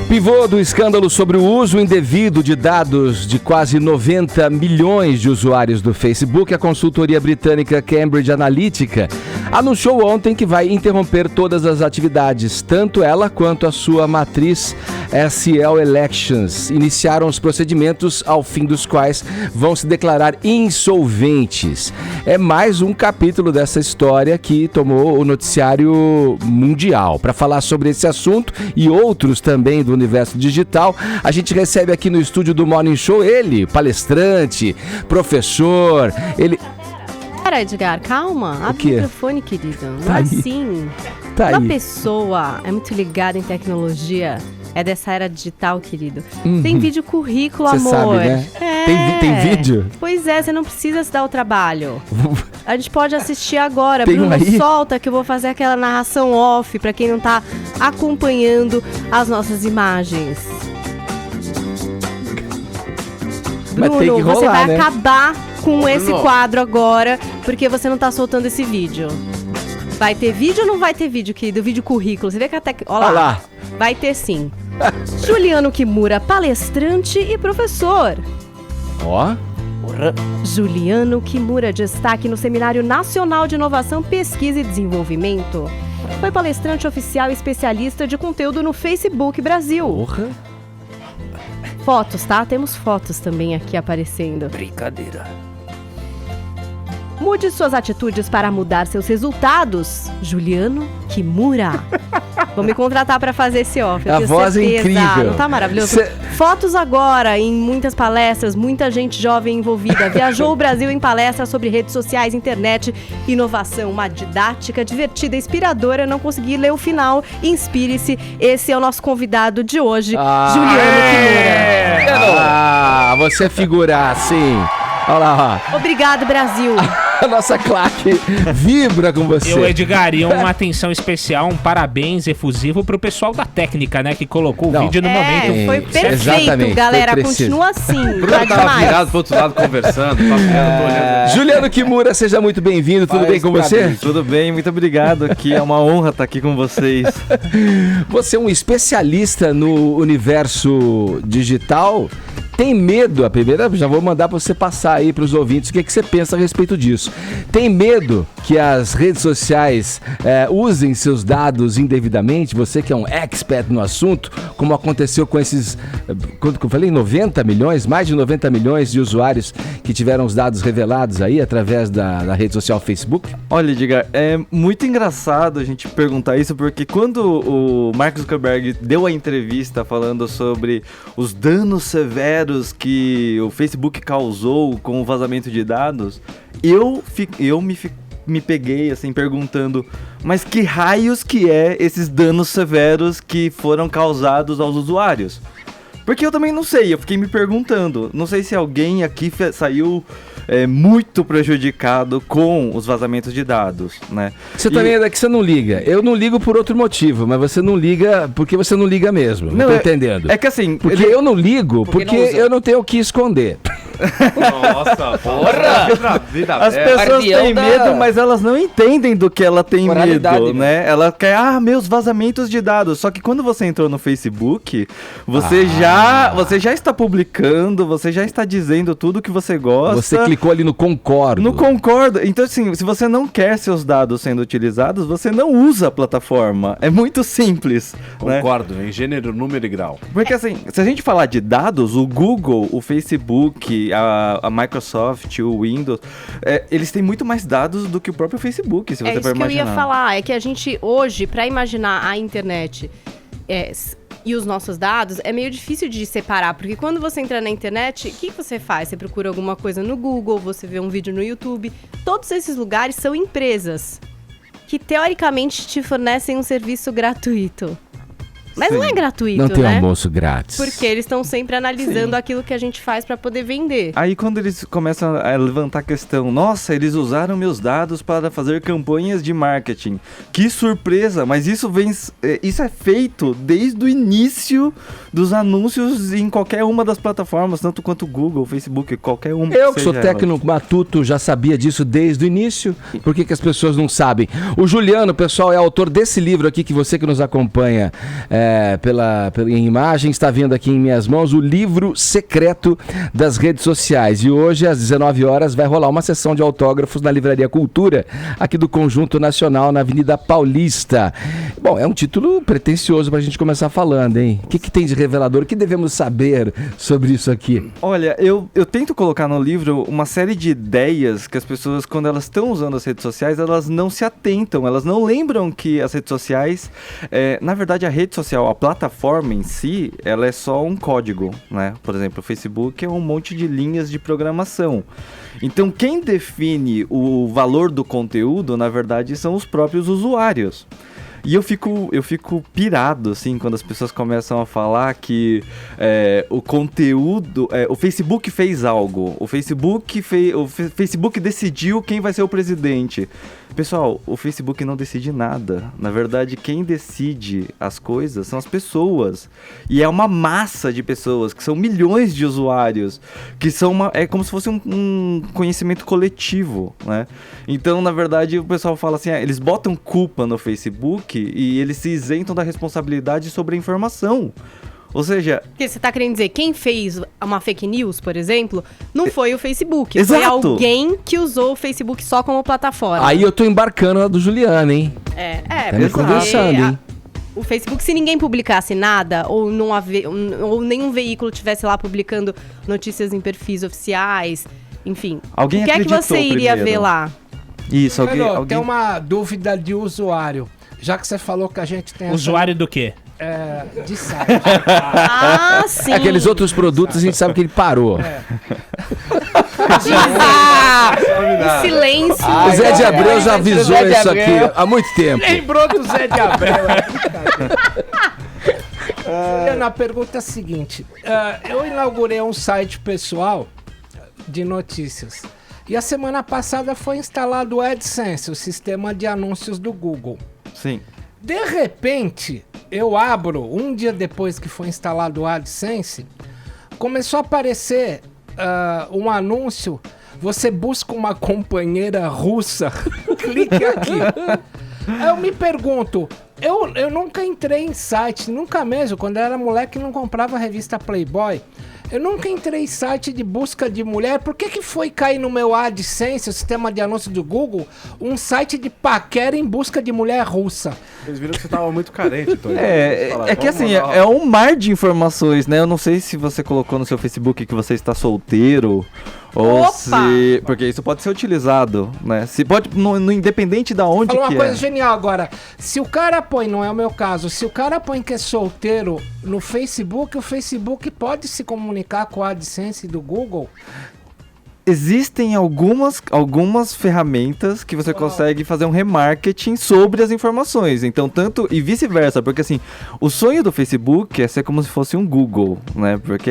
Pivô do escândalo sobre o uso indevido de dados de quase 90 milhões de usuários do Facebook, a consultoria britânica Cambridge Analytica anunciou ontem que vai interromper todas as atividades, tanto ela quanto a sua matriz SL Elections. Iniciaram os procedimentos ao fim dos quais vão se declarar insolventes. É mais um capítulo dessa história que tomou o noticiário mundial. Para falar sobre esse assunto e outros também do universo digital, a gente recebe aqui no estúdio do Morning Show ele, palestrante, professor, ele... Para, Edgar, calma. Abre o microfone, querido. Não é assim. Uma pessoa é muito ligada em tecnologia, é dessa era digital, querido. Tem vídeo currículo, Cê amor. Sabe, né? Tem vídeo? Pois é, você não precisa se dar o trabalho. A gente pode assistir agora. Tem Bruno, aí? solta que eu vou fazer aquela narração off pra quem não tá acompanhando as imagens. Mas Bruno, tem que rolar, você vai né? acabar com esse quadro agora, porque você não tá soltando esse vídeo. Vai ter vídeo ou não vai ter vídeo, querido? Vídeo currículo. Você vê que até... Olha lá. Vai ter sim. Juliano Kimura, palestrante e professor. Ó. Juliano Kimura, destaque no Seminário Nacional de Inovação, Pesquisa e Desenvolvimento. Foi palestrante oficial e especialista de conteúdo no Facebook Brasil. Porra. Fotos, tá? Temos fotos também aqui aparecendo. Brincadeira. Mude suas atitudes para mudar seus resultados. Juliano Kimura. Vou me contratar para fazer esse off. A voz é incrível. Não tá maravilhoso? Fotos agora em muitas palestras, muita gente jovem envolvida. Viajou o Brasil em palestras sobre redes sociais, internet, inovação. Uma didática divertida, inspiradora. Não consegui ler o final. Inspire-se. Esse é o nosso convidado de hoje, Juliano Kimura. Você é figura, sim. Olha lá, ó. Obrigado, Brasil. A nossa claque vibra com você. Eu, Edgar, e uma atenção especial, um parabéns efusivo pro pessoal da técnica, né? Que colocou o vídeo no momento. Foi perfeito, galera. Continua assim. Bruno tava virado pro outro lado conversando. Juliano Kimura, seja muito bem-vindo. Tudo bem com você? Tudo bem, muito obrigado. Aqui é uma honra estar aqui com vocês. Você é um especialista no universo digital. Tem medo? A primeira, já vou mandar para você passar aí para os ouvintes o que você pensa a respeito disso. Tem medo que as redes sociais usem seus dados indevidamente? Você que é um expert no assunto, como aconteceu com esses, quanto que eu falei, 90 milhões, mais de 90 milhões de usuários que tiveram os dados revelados aí através da rede social Facebook? Olha, Edgar, é muito engraçado a gente perguntar isso, porque quando o Mark Zuckerberg deu a entrevista falando sobre os danos severos que o Facebook causou com o vazamento de dados, eu me peguei assim perguntando, mas que raios que é esses danos severos que foram causados aos usuários? Porque eu também não sei, eu fiquei me perguntando, não sei se alguém aqui saiu muito prejudicado com os vazamentos de dados, né? Você também é daqui, você não liga. Eu não ligo por outro motivo, mas você não liga porque você não liga mesmo. Não tô entendendo. É que assim... Porque eu não ligo porque eu não tenho o que esconder. Nossa, porra! As pessoas têm medo, mas elas não entendem do que ela tem medo, né? Ela quer, meus vazamentos de dados. Só que quando você entrou no Facebook, você já está publicando, você já está dizendo tudo que você gosta. Você clicou ali no concordo. No concordo. Então, assim, se você não quer seus dados sendo utilizados, você não usa a plataforma. É muito simples. Concordo, né? Em gênero, número e grau. Porque, assim, se a gente falar de dados, o Google, o Facebook a Microsoft, o Windows, eles têm muito mais dados do que o próprio Facebook, se você for imaginar. É isso que eu ia falar, é que a gente hoje, para imaginar a internet e os nossos dados, é meio difícil de separar, porque quando você entra na internet, o que você faz? Você procura alguma coisa no Google, você vê um vídeo no YouTube, todos esses lugares são empresas que teoricamente te fornecem um serviço gratuito. Mas não é gratuito, não tem né? almoço grátis. Porque eles estão sempre analisando aquilo que a gente faz para poder vender. Aí quando eles começam a levantar a questão, nossa, eles usaram meus dados para fazer campanhas de marketing. Que surpresa, mas isso é feito desde o início dos anúncios em qualquer uma das plataformas, tanto quanto Google, Facebook, qualquer uma. Eu que sou técnico matuto já sabia disso desde o início. Por que as pessoas não sabem? O Juliano, pessoal, é autor desse livro aqui que você que nos acompanha pela imagem, está vendo aqui em minhas mãos o livro secreto das redes sociais. E hoje, às 19 horas, vai rolar uma sessão de autógrafos na Livraria Cultura, aqui do Conjunto Nacional, na Avenida Paulista. Bom, é um título pretensioso pra gente começar falando, hein? O que tem de revelador? O que devemos saber sobre isso aqui? Olha, eu tento colocar no livro uma série de ideias que as pessoas, quando elas estão usando as redes sociais, elas não se atentam, elas não lembram que as redes sociais, na verdade, a rede social, a plataforma em si, ela é só um código, né? Por exemplo, o Facebook é um monte de linhas de programação. Então, quem define o valor do conteúdo, na verdade, são os próprios usuários. E eu fico pirado, assim, quando as pessoas começam a falar que o conteúdo... o Facebook fez algo. O Facebook decidiu quem vai ser o presidente. Pessoal, o Facebook não decide nada. Na verdade, quem decide as coisas são as pessoas. E é uma massa de pessoas, que são milhões de usuários, que são é como se fosse um conhecimento coletivo, né? Então, na verdade, o pessoal fala assim, eles botam culpa no Facebook e eles se isentam da responsabilidade sobre a informação. Ou seja... Porque você está querendo dizer, quem fez uma fake news, por exemplo, não foi o Facebook. Exato. Foi alguém que usou o Facebook só como plataforma. Aí eu tô embarcando na do Juliano, hein? Tá me conversando, hein? O Facebook, se ninguém publicasse nada, ou nenhum veículo tivesse lá publicando notícias em perfis oficiais, enfim. Alguém o que é que você iria ver lá? Isso, alguém... Tem uma dúvida de usuário. Já que você falou que a gente tem... Usuário do quê? De site. Sim. Aqueles outros produtos a gente sabe que ele parou. Silêncio. O Zé de Abreu já avisou isso aqui há muito tempo. Lembrou do Zé de Abreu. A pergunta é a seguinte. Eu inaugurei um site pessoal de notícias. E a semana passada foi instalado o AdSense, o sistema de anúncios do Google. Sim. De repente, eu abro, um dia depois que foi instalado o AdSense, começou a aparecer um anúncio, você busca uma companheira russa, clique aqui. Aí eu me pergunto, eu nunca entrei em site, nunca mesmo, quando eu era moleque não comprava a revista Playboy, eu nunca entrei em site de busca de mulher. Por que foi cair no meu AdSense, o sistema de anúncio do Google, um site de paquera em busca de mulher russa? Eles viram que você tava muito carente, Tony. Que assim, é um mar de informações, né? Eu não sei se você colocou no seu Facebook que você está solteiro... Ou se... Porque isso pode ser utilizado, né? Se pode, no independente da onde Falou que uma coisa genial agora. Se o cara põe, não é o meu caso, se o cara põe que é solteiro no Facebook, o Facebook pode se comunicar com a AdSense do Google? Existem algumas ferramentas que você consegue fazer um remarketing sobre as informações. Então, tanto e vice-versa, porque assim, o sonho do Facebook é ser como se fosse um Google, né? Porque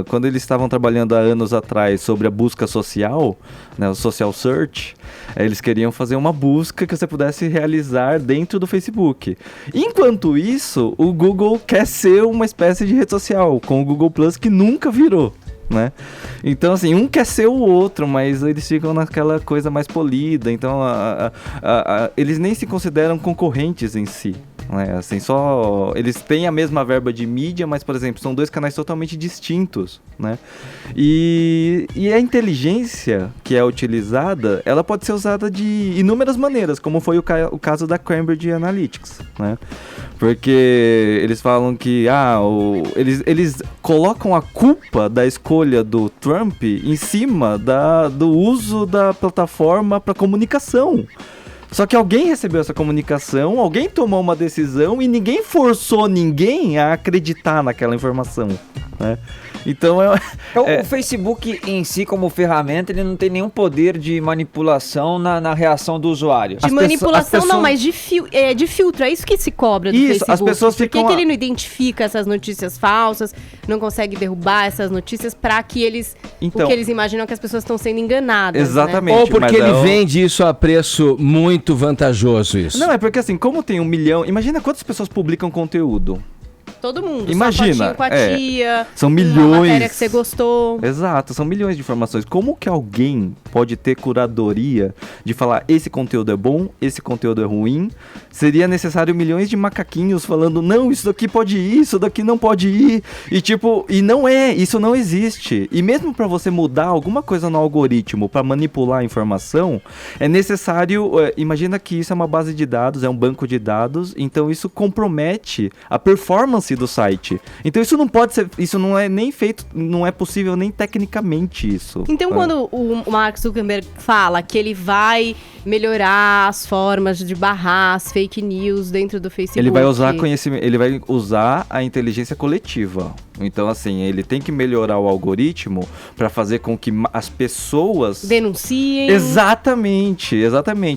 quando eles estavam trabalhando há anos atrás sobre a busca social, né, o social search, eles queriam fazer uma busca que você pudesse realizar dentro do Facebook. Enquanto isso, o Google quer ser uma espécie de rede social, com o Google Plus que nunca virou. Né? Então assim, um quer ser o outro, mas eles ficam naquela coisa mais polida. Então eles nem se consideram concorrentes em si, né? Assim, só eles têm a mesma verba de mídia, mas, por exemplo, são 2 canais totalmente distintos, né? E a inteligência que é utilizada, ela pode ser usada de inúmeras maneiras, como foi o caso da Cambridge Analytics, né? Porque eles falam que eles colocam a culpa da escolha do Trump em cima do uso da plataforma para comunicação. Só que alguém recebeu essa comunicação, alguém tomou uma decisão e ninguém forçou ninguém a acreditar naquela informação, né? Então o Facebook em si, como ferramenta, ele não tem nenhum poder de manipulação na reação do usuário. De manipulação não, mas de filtro. É isso que se cobra do Facebook. As pessoas ficam... Por que ele não identifica essas notícias falsas, não consegue derrubar essas notícias para que eles... Então, porque eles imaginam que as pessoas estão sendo enganadas, exatamente. Né? Ou porque ele vende isso a preço muito vantajoso, isso. Não, é porque assim, como tem 1 milhão... Imagina quantas pessoas publicam conteúdo. Todo mundo. Imagina, com a tia, são milhões. Uma matéria que você gostou. Exato, são milhões de informações. Como que alguém pode ter curadoria de falar esse conteúdo é bom, esse conteúdo é ruim? Seria necessário milhões de macaquinhos falando, não, isso daqui pode ir, isso daqui não pode ir. E não é, isso não existe. E mesmo para você mudar alguma coisa no algoritmo para manipular a informação, é necessário, imagina que isso é uma base de dados, é um banco de dados, então isso compromete a performance do site. Então isso não pode ser, isso não é nem feito, não é possível nem tecnicamente isso. Então quando o Mark Zuckerberg fala que ele vai melhorar as formas de barrar as fake news dentro do Facebook... Ele vai usar conhecimento, ele vai usar a inteligência coletiva. Então, assim, ele tem que melhorar o algoritmo para fazer com que as pessoas... denunciem. Exatamente.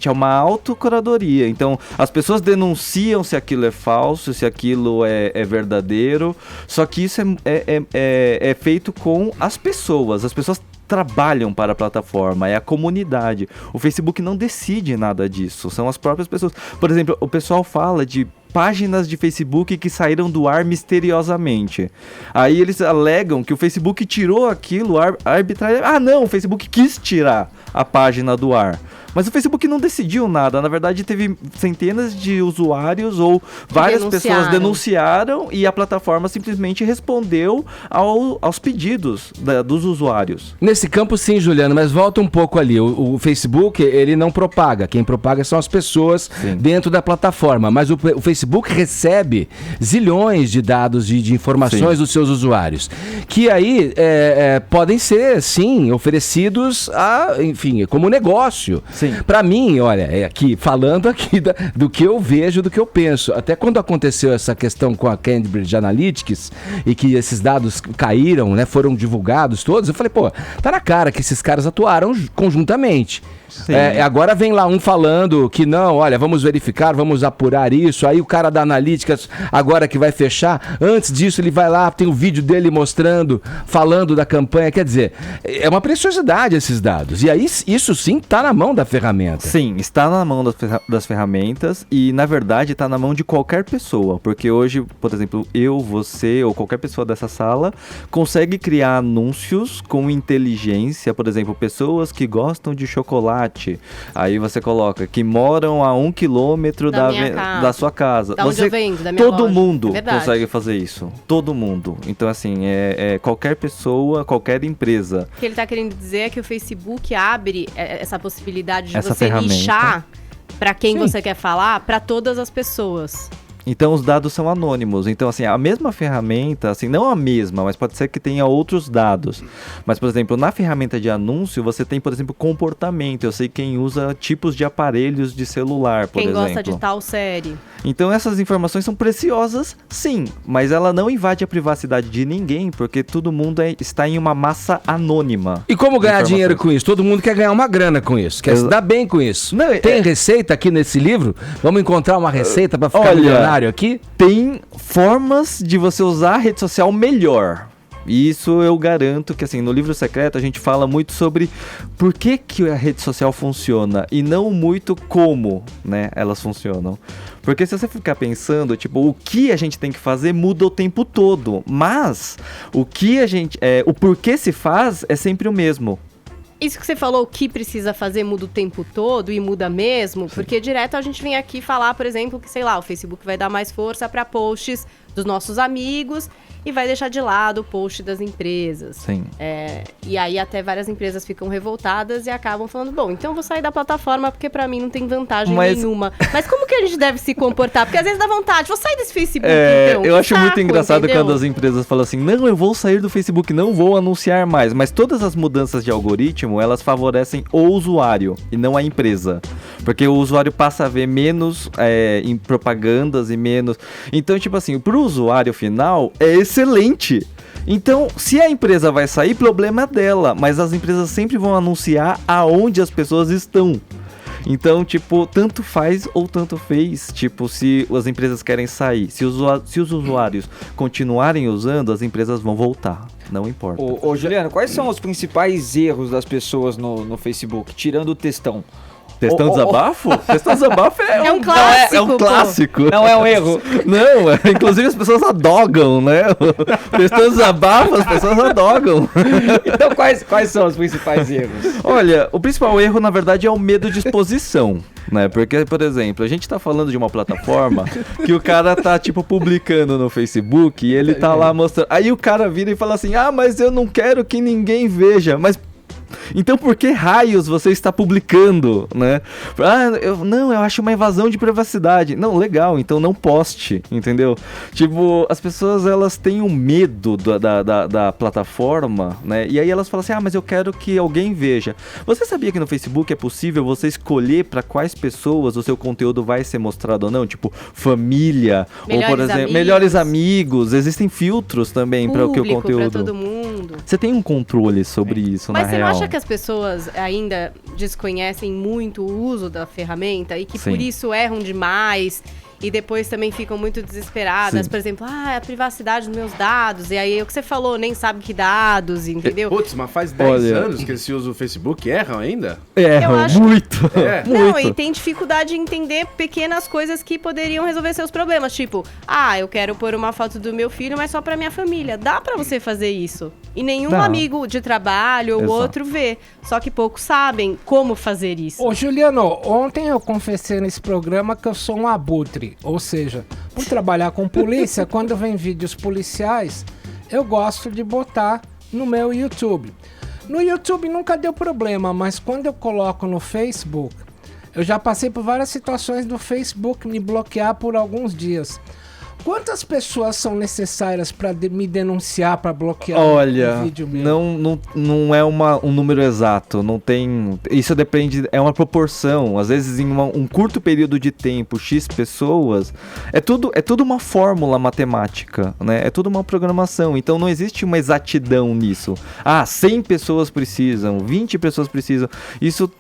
É uma autocuradoria. Então, as pessoas denunciam se aquilo é falso, se aquilo é verdadeiro. Só que isso é feito com as pessoas. As pessoas trabalham para a plataforma, é a comunidade. O Facebook não decide nada disso, são as próprias pessoas. Por exemplo, o pessoal fala de páginas de Facebook que saíram do ar misteriosamente. Aí eles alegam que o Facebook tirou aquilo arbitrariamente. Ah, não, o Facebook quis tirar a página do ar. Mas o Facebook não decidiu nada. Na verdade, teve centenas de usuários ou várias pessoas denunciaram e a plataforma simplesmente respondeu aos pedidos dos usuários. Nesse campo, sim, Juliano, mas volta um pouco ali. O Facebook, ele não propaga. Quem propaga são as pessoas dentro da plataforma. Mas o Facebook recebe zilhões de dados de informações dos seus usuários. Que aí podem ser, sim, oferecidos enfim, como negócio. Pra mim, olha, falando aqui do que eu vejo, do que eu penso. Até quando aconteceu essa questão com a Cambridge Analytics e que esses dados caíram, né, foram divulgados todos, eu falei, pô, tá na cara que esses caras atuaram conjuntamente. Agora vem lá um falando que não, olha, vamos verificar, vamos apurar isso. Aí o cara da Analytics, agora que vai fechar, antes disso ele vai lá, tem o vídeo dele mostrando, falando da campanha. Quer dizer, é uma preciosidade esses dados. E aí isso sim está na mão da ferramenta. Sim, está na mão das ferramentas e na verdade está na mão de qualquer pessoa. Porque hoje, por exemplo, eu, você ou qualquer pessoa dessa sala consegue criar anúncios com inteligência. Por exemplo, pessoas que gostam de chocolate. Aí você coloca que moram a 1 quilômetro da sua casa. Da onde eu vendo, da minha todo loja. mundo consegue fazer isso. Todo mundo. Então, assim, qualquer pessoa, qualquer empresa. O que ele está querendo dizer é que o Facebook abre essa possibilidade de você nichar para quem você quer falar, para todas as pessoas. Então os dados são anônimos. Então, assim, a mesma ferramenta, assim, não a mesma, mas pode ser que tenha outros dados. Mas, por exemplo, na ferramenta de anúncio, você tem, por exemplo, comportamento. Eu sei quem usa tipos de aparelhos de celular, por exemplo. Quem gosta de tal série. Então essas informações são preciosas, sim, mas ela não invade a privacidade de ninguém, porque todo mundo está em uma massa anônima. E como ganhar dinheiro com isso? Todo mundo quer ganhar uma grana com isso, quer se dar bem com isso. Não, tem receita aqui nesse livro? Vamos encontrar uma receita para ficar milionário aqui? Tem formas de você usar a rede social melhor. Isso eu garanto que, assim, no livro secreto a gente fala muito sobre por que a rede social funciona e não muito como, né, elas funcionam. Porque se você ficar pensando, tipo, o que a gente tem que fazer muda o tempo todo, mas o porquê se faz é sempre o mesmo. Isso que você falou, o que precisa fazer muda o tempo todo e muda mesmo, porque direto a gente vem aqui falar, por exemplo, que, sei lá, o Facebook vai dar mais força para posts dos nossos amigos e vai deixar de lado o post das empresas. Sim. E aí até várias empresas ficam revoltadas e acabam falando, bom, então eu vou sair da plataforma porque pra mim não tem vantagem nenhuma. Mas como que a gente deve se comportar? Porque às vezes dá vontade, vou sair desse Facebook então. Eu acho muito engraçado, entendeu? quando as empresas falam assim, não, eu vou sair do Facebook, não vou anunciar mais. Mas todas as mudanças de algoritmo, elas favorecem o usuário e não a empresa. Porque o usuário passa a ver menos em propagandas e menos... Então, tipo assim, pro usuário final, é excelente. Então, se a empresa vai sair, problema é dela. Mas as empresas sempre vão anunciar aonde as pessoas estão. Então, tipo, tanto faz ou tanto fez. Tipo, se as empresas querem sair, se os usuários continuarem usando, as empresas vão voltar. Não importa. Ô Juliano, quais são os principais erros das pessoas no Facebook, tirando o textão? Textão desabafo? Textão desabafo é um clássico. É um clássico. Não é um erro. Não, inclusive as pessoas adogam, né? Textão desabafo, as pessoas adogam. Então quais são os principais erros? Olha, o principal erro, na verdade, é o medo de exposição, né? Porque, por exemplo, a gente tá falando de uma plataforma que o cara tá, tipo, publicando no Facebook e ele tá lá mostrando. Aí o cara vira e fala assim, mas eu não quero que ninguém veja. Mas então por que raios você está publicando, né? Eu acho uma invasão de privacidade. Não, legal, então não poste, entendeu? Tipo, as pessoas, elas têm um medo da plataforma, né? E aí elas falam assim, mas eu quero que alguém veja. Você sabia que no Facebook é possível você escolher para quais pessoas o seu conteúdo vai ser mostrado ou não? Tipo, família, ou por exemplo, melhores amigos. Existem filtros também para o que o conteúdo... Pra todo mundo. Você tem um controle sobre isso, na real. Mas você não acha que as pessoas ainda desconhecem muito o uso da ferramenta e que por isso erram demais e depois também ficam muito desesperadas? Por exemplo, a privacidade dos meus dados, e aí é o que você falou, nem sabe que dados, entendeu? Putz, mas faz 10 anos que eles usam o Facebook, erram ainda? Erram, muito. Não, e tem dificuldade em entender pequenas coisas que poderiam resolver seus problemas, tipo, eu quero pôr uma foto do meu filho, mas só pra minha família. Dá pra você fazer isso. E nenhum amigo de trabalho ou outro vê. Só que poucos sabem como fazer isso. Ô, Juliano, ontem eu confessei nesse programa que eu sou um abutre. Ou seja, por trabalhar com polícia, quando vem vídeos policiais, eu gosto de botar no meu YouTube. No YouTube nunca deu problema, mas quando eu coloco no Facebook, eu já passei por várias situações do Facebook me bloquear por alguns dias. Quantas pessoas são necessárias para me denunciar, para bloquear o vídeo meu? Não é um número exato, não tem... Isso depende, é uma proporção. Às vezes em um curto período de tempo, X pessoas, é tudo uma fórmula matemática, né? É tudo uma programação, então não existe uma exatidão nisso. 100 pessoas precisam, 20 pessoas precisam. Isso...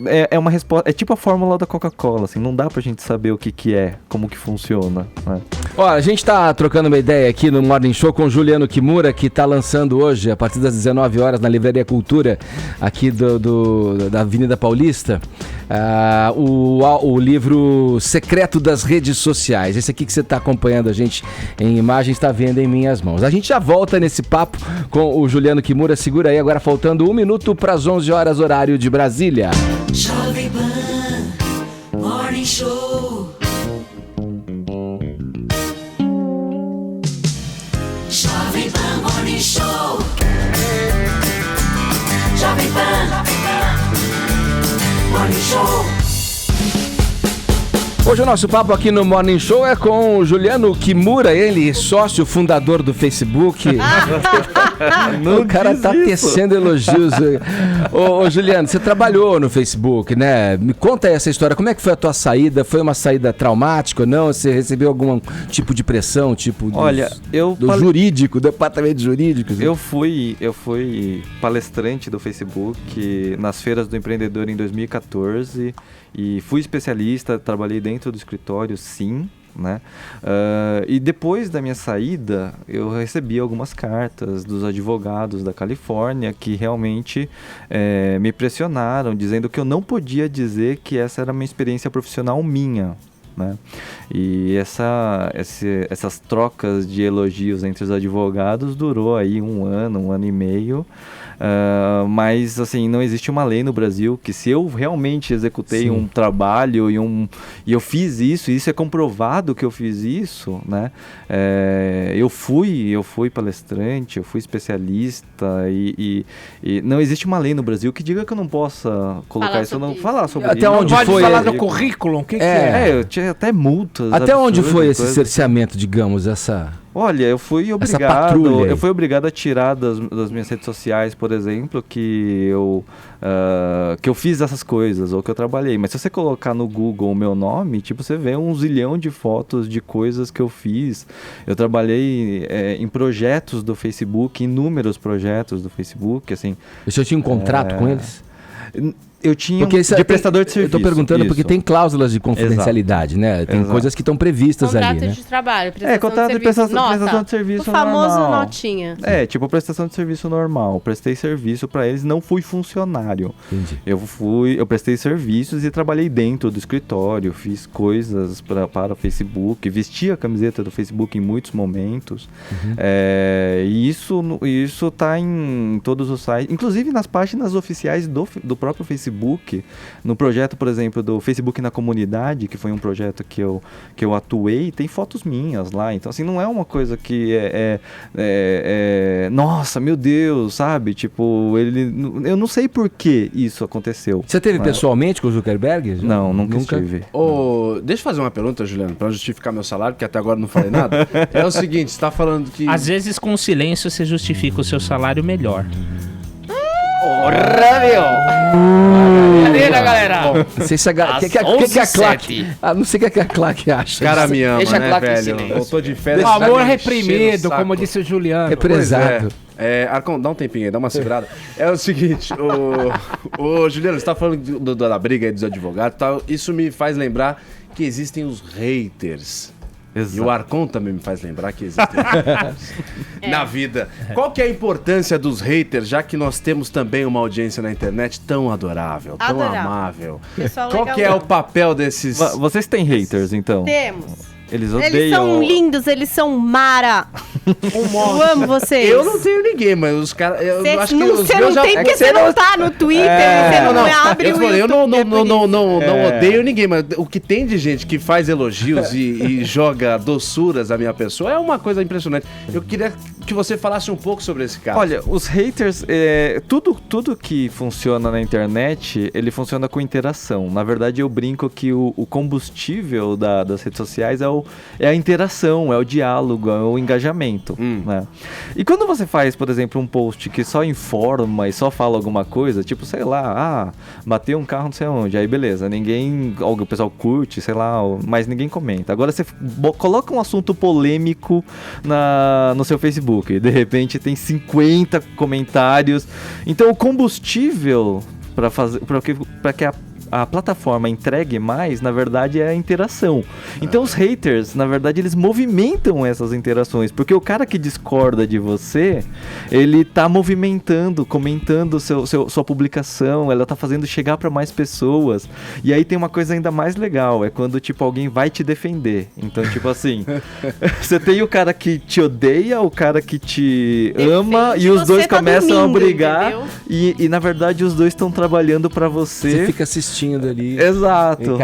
É uma resposta, é tipo a fórmula da Coca-Cola, assim, não dá pra gente saber o que é, como que funciona, né? A gente tá trocando uma ideia aqui no Morning Show com o Juliano Kimura, que tá lançando hoje, a partir das 19 horas, na Livraria Cultura, aqui da Avenida Paulista, o livro Secreto das Redes Sociais. Esse aqui que você tá acompanhando a gente em imagens, tá vendo em minhas mãos. A gente já volta nesse papo com o Juliano Kimura, segura aí, agora faltando 1 minuto para as 11 horas, horário de Brasília. Jovem Pan Morning Show. Jovem Pan Morning Show. Jovem Pan Morning Show. Hoje o nosso papo aqui no Morning Show é com o Juliano Kimura, ele sócio fundador do Facebook. O cara tá tecendo elogios. Ô Juliano, você trabalhou no Facebook, né? Me conta aí essa história, como é que foi a tua saída? Foi uma saída traumática ou não? Você recebeu algum tipo de pressão, do jurídico, do departamento jurídico? Eu fui palestrante do Facebook nas feiras do empreendedor em 2014 e fui especialista, trabalhei dentro do escritório, sim, né? E depois da minha saída, eu recebi algumas cartas dos advogados da Califórnia que realmente me pressionaram, dizendo que eu não podia dizer que essa era uma experiência profissional minha, né? E essas trocas de elogios entre os advogados durou aí 1 ano e meio. Mas assim, não existe uma lei no Brasil que se eu realmente executei um trabalho e eu fiz isso, e isso é comprovado que eu fiz isso, né? Eu fui palestrante, eu fui especialista e não existe uma lei no Brasil que diga que eu não possa colocar falar sobre até isso. Onde pode foi falar do currículo? O que é? Eu tinha até multas. Até onde foi esse cerceamento, digamos, essa... Olha, eu fui obrigado a tirar das minhas redes sociais, por exemplo, que eu fiz essas coisas, ou que eu trabalhei. Mas se você colocar no Google o meu nome, tipo, você vê 1 zilhão de fotos de coisas que eu fiz. Eu trabalhei em projetos do Facebook, inúmeros projetos do Facebook, assim. O senhor tinha um contrato com eles? Eu tinha de prestador de serviço. Eu tô perguntando porque tem cláusulas de confidencialidade, né? Tem coisas que estão previstas ali, né? Contrato de trabalho, contrato de prestação de serviço normal. O famoso notinha. Tipo prestação de serviço normal. Prestei serviço para eles, não fui funcionário. Entendi. Eu prestei serviços e trabalhei dentro do escritório, fiz coisas para o Facebook, vesti a camiseta do Facebook em muitos momentos. E isso tá em todos os sites, inclusive nas páginas oficiais do próprio Facebook. No projeto, por exemplo, do Facebook na Comunidade, que foi um projeto que eu atuei, tem fotos minhas lá. Então, assim, não é uma coisa que nossa, meu Deus, sabe? Tipo, eu não sei por que isso aconteceu. Você teve pessoalmente com o Zuckerberg? Não, nunca estive. Deixa eu fazer uma pergunta, Juliano, para justificar meu salário, porque até agora não falei nada. É o seguinte, você tá falando que... Às vezes, com silêncio, você justifica o seu salário melhor. Porra, meu! Brincadeira, galera! Bom, não sei se a Claque... não sei o que a Claque acha. Cara me ama, né, velho? Eu tô de férias. O amor reprimido, como disse o Juliano. Represado. Arcon, dá um tempinho aí, dá uma segurada. É o seguinte, o Juliano, você tá falando da briga aí dos advogados e tal. Isso me faz lembrar que existem os haters. Exato. E o Arcon também me faz lembrar que existem haters na vida. Qual que é a importância dos haters, já que nós temos também uma audiência na internet tão adorável, tão amável? Qual que é o papel desses... Vocês têm haters, então? Temos. Eles odeiam... Eles são lindos, eles são mara. Eu amo vocês. Eu não tenho ninguém, mas os caras... Você não tem porque você não tá no Twitter, você não abre o YouTube. Eu não odeio ninguém, mas o que tem de gente que faz elogios e joga doçuras à minha pessoa é uma coisa impressionante. Eu queria que você falasse um pouco sobre esse caso. Olha, os haters, tudo que funciona na internet, ele funciona com interação. Na verdade, eu brinco que o combustível das redes sociais é a interação, é o diálogo, é o engajamento, né? E quando você faz, por exemplo, um post que só informa e só fala alguma coisa, tipo, sei lá, bateu um carro não sei onde, aí beleza, o pessoal curte, sei lá, mas ninguém comenta. Agora você coloca um assunto polêmico no seu Facebook, e de repente tem 50 comentários. Então o combustível para que a plataforma entregue mais, na verdade, é a interação. Então os haters, na verdade, eles movimentam essas interações, porque o cara que discorda de você, ele tá movimentando, comentando sua publicação, ela tá fazendo chegar para mais pessoas. E aí tem uma coisa ainda mais legal, é quando, tipo, alguém vai te defender. Então, tipo assim, você tem o cara que te odeia, o cara que te ama, e os dois começam a brigar, e na verdade os dois estão trabalhando para você. Você fica assistindo ali. Exato.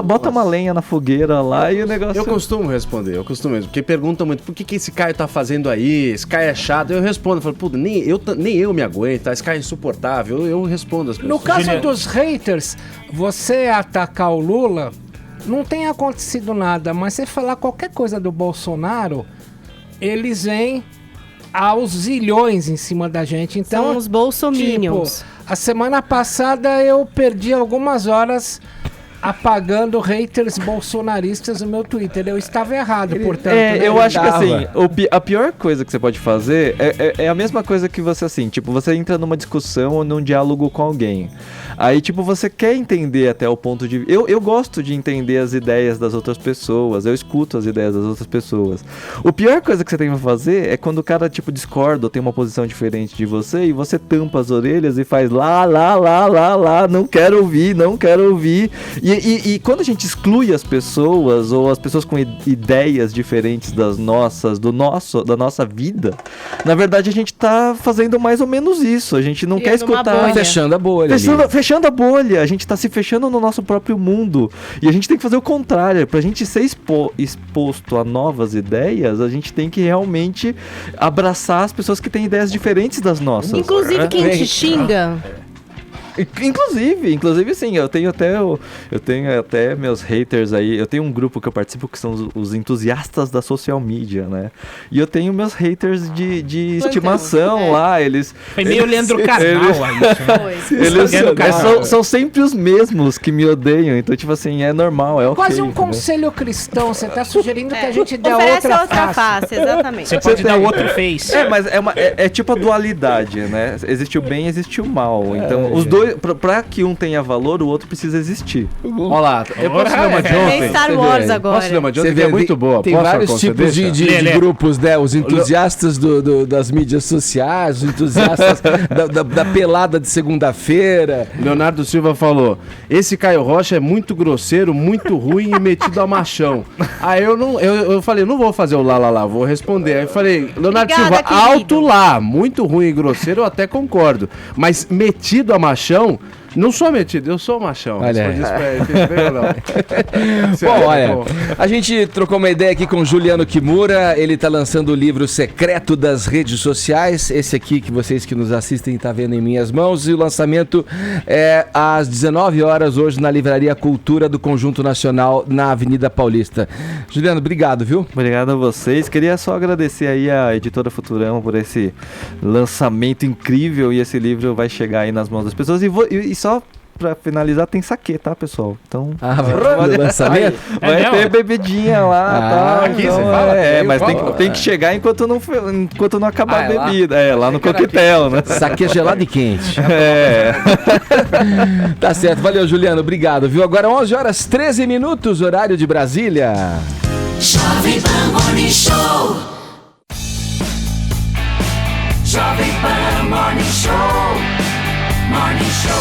Bota uma lenha na fogueira lá e o negócio... Eu costumo responder, porque perguntam muito, por que esse Caio tá fazendo aí? Esse Caio é chato. Eu respondo, falo, puta, nem eu me aguento, esse Caio é insuportável. Eu respondo as pessoas. No caso dos haters, você atacar o Lula, não tem acontecido nada, mas você falar qualquer coisa do Bolsonaro, eles vêm aos zilhões em cima da gente. Então, são os bolsominions. Tipo, a semana passada eu perdi algumas horas apagando haters bolsonaristas no meu Twitter. Eu estava errado, portanto. Eu acho que assim, a pior coisa que você pode fazer é a mesma coisa que você, assim, tipo, você entra numa discussão ou num diálogo com alguém. Aí, tipo, você quer entender até o ponto de... Eu gosto de entender as ideias das outras pessoas, eu escuto as ideias das outras pessoas. A pior coisa que você tem que fazer é quando o cara, tipo, discorda ou tem uma posição diferente de você e você tampa as orelhas e faz lá, não quero ouvir. E E quando a gente exclui as pessoas, ou as pessoas com ideias diferentes da nossa vida, na verdade a gente tá fazendo mais ou menos isso. A gente não quer escutar. Fechando a bolha. Fechando a bolha. A gente tá se fechando no nosso próprio mundo. E a gente tem que fazer o contrário. Pra gente ser exposto a novas ideias, a gente tem que realmente abraçar as pessoas que têm ideias diferentes das nossas. Inclusive quem te xinga. Inclusive sim, eu tenho até meus haters aí. Eu tenho um grupo que eu participo que são os entusiastas da social media, né? E eu tenho meus haters de estimação lá, eles... Foi meio Leandro Carnal aí. São sempre os mesmos que me odeiam, então tipo assim, é normal, é ok. Quase um conselho cristão, você tá sugerindo que a gente dê outra face. Exatamente. Você pode dar outro face. Mas é tipo a dualidade, né? Existe o bem e existe o mal, então os dois, pra que um tenha valor, o outro precisa existir. Olha lá, eu posso ler uma de ontem? Tem Star Wars agora. Posso ler uma de ontem? Que é muito boa. Tem vários tipos de grupos, né? Os entusiastas das mídias sociais, os entusiastas da pelada de segunda-feira. Leonardo Silva falou: esse Caio Rocha é muito grosseiro, muito ruim e metido a machão. Aí eu falei, não vou fazer o lá, vou responder. Aí eu falei, Leonardo Silva, querido. Alto lá, muito ruim e grosseiro, eu até concordo. Mas metido a machão, não sou metido, eu sou machão. Olha. Bom, olha, a gente trocou uma ideia aqui com o Juliano Kimura. Ele tá lançando o livro Secreto das Redes Sociais. Esse aqui que vocês que nos assistem tá vendo em minhas mãos. E o lançamento é às 19 horas hoje na Livraria Cultura do Conjunto Nacional na Avenida Paulista. Juliano, obrigado, viu? Obrigado a vocês. Queria só agradecer aí a Editora Futurama por esse lançamento incrível, e esse livro vai chegar aí nas mãos das pessoas. E só pra finalizar, tem saquê, tá, pessoal? Então, lançamento? Vai ter bebidinha lá, tá? Aqui então, você fala? Mas tem que chegar enquanto não acabar a bebida. Lá no coquetel, né? Saquê gelado e quente. Tá certo, valeu, Juliano, obrigado, viu? Agora 11 horas 13 minutos, horário de Brasília. Jovem Pan Morning Show. Jovem Pan Morning Show. Morning Show.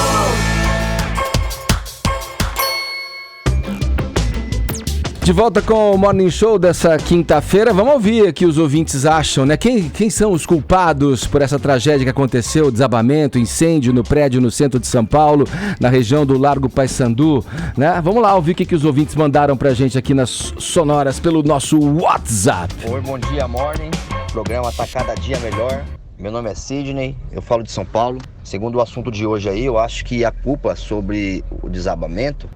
De volta com o Morning Show dessa quinta-feira. Vamos ouvir o que os ouvintes acham, né? Quem são os culpados por essa tragédia que aconteceu? Desabamento, incêndio no prédio no centro de São Paulo, na região do Largo Paissandu, né? Vamos lá ouvir o que os ouvintes mandaram pra gente aqui nas sonoras pelo nosso WhatsApp. Oi, bom dia, Morning. O programa tá cada dia melhor. Meu nome é Sidney, eu falo de São Paulo. Segundo o assunto de hoje aí, eu acho que a culpa sobre o desabamento,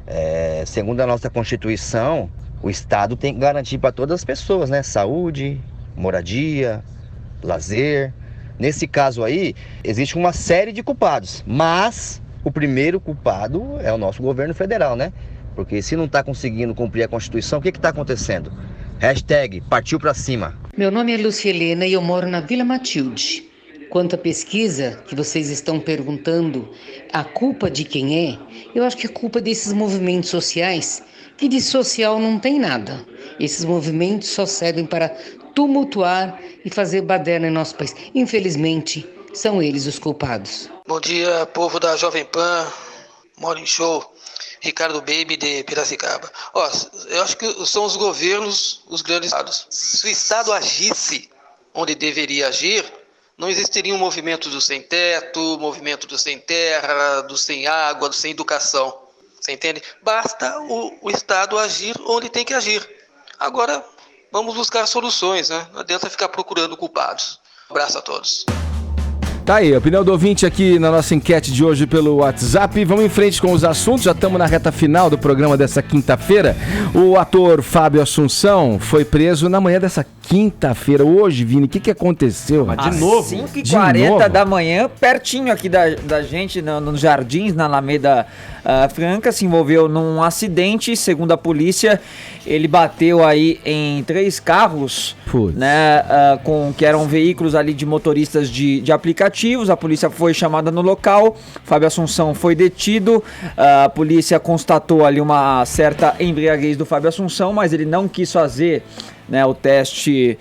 segundo a nossa Constituição, o Estado tem que garantir para todas as pessoas, né? Saúde, moradia, lazer. Nesse caso aí, existe uma série de culpados, mas o primeiro culpado é o nosso governo federal, né? Porque se não está conseguindo cumprir a Constituição, o que está acontecendo? Hashtag partiu para cima. Meu nome é Lúcia Helena e eu moro na Vila Matilde. Quanto à pesquisa que vocês estão perguntando, a culpa de quem é? Eu acho que é culpa desses movimentos sociais, que de social não tem nada. Esses movimentos só servem para tumultuar e fazer baderna em nosso país. Infelizmente, são eles os culpados. Bom dia, povo da Jovem Pan, Morning Show, Ricardo Baby de Piracicaba. Eu acho que são os governos, os grandes estados. Se o Estado agisse onde deveria agir, não existiria um movimento do sem teto, movimento do sem terra, do sem água, do sem educação. Você entende? Basta o Estado agir onde tem que agir. Agora, vamos buscar soluções, né? Não adianta ficar procurando culpados. Um abraço a todos. Tá aí, a opinião do ouvinte aqui na nossa enquete de hoje pelo WhatsApp. Vamos em frente com os assuntos, já estamos na reta final do programa dessa quinta-feira. O ator Fábio Assunção foi preso na manhã dessa quinta-feira. Hoje, Vini, o que aconteceu? De novo? 5h40 da manhã, pertinho aqui da gente, nos Jardins, na Alameda Franca, se envolveu num acidente. Segundo a polícia, ele bateu aí em 3 carros, né, que eram veículos ali de motoristas de aplicativos. A polícia foi chamada no local, Fábio Assunção foi detido. A polícia constatou ali uma certa embriaguez do Fábio Assunção, mas ele não quis fazer, né, o teste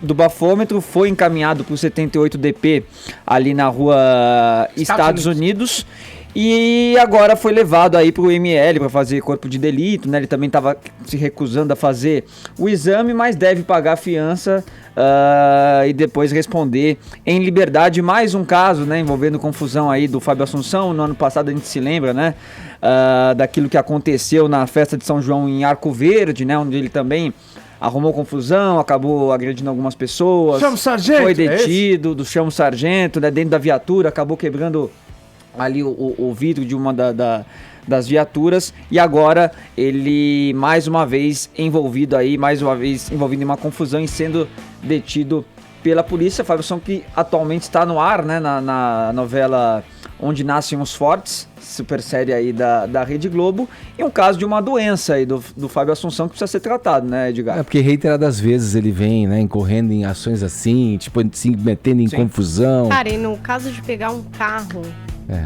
do bafômetro. Foi encaminhado para o 78DP ali na rua Estados Unidos. E agora foi levado aí pro ML para fazer corpo de delito, né? Ele também estava se recusando a fazer o exame, mas deve pagar fiança e depois responder em liberdade. Mais um caso, né, envolvendo confusão aí do Fábio Assunção. No ano passado a gente se lembra, né, daquilo que aconteceu na festa de São João em Arco Verde, né, onde ele também arrumou confusão, acabou agredindo algumas pessoas. Chama o sargento! Foi detido do Chama o Sargento, né, dentro da viatura, acabou quebrando ali o vidro de uma das viaturas, e agora ele mais uma vez envolvido em uma confusão e sendo detido pela polícia. Fábio Assunção, que atualmente está no ar, né, na novela Onde Nascem os Fortes, super série aí da Rede Globo, e um caso de uma doença aí do Fábio Assunção que precisa ser tratado, né, Edgar? É porque reiteradas vezes ele vem, né, incorrendo em ações assim, tipo, se metendo em confusão. Cara, e no caso de pegar um carro...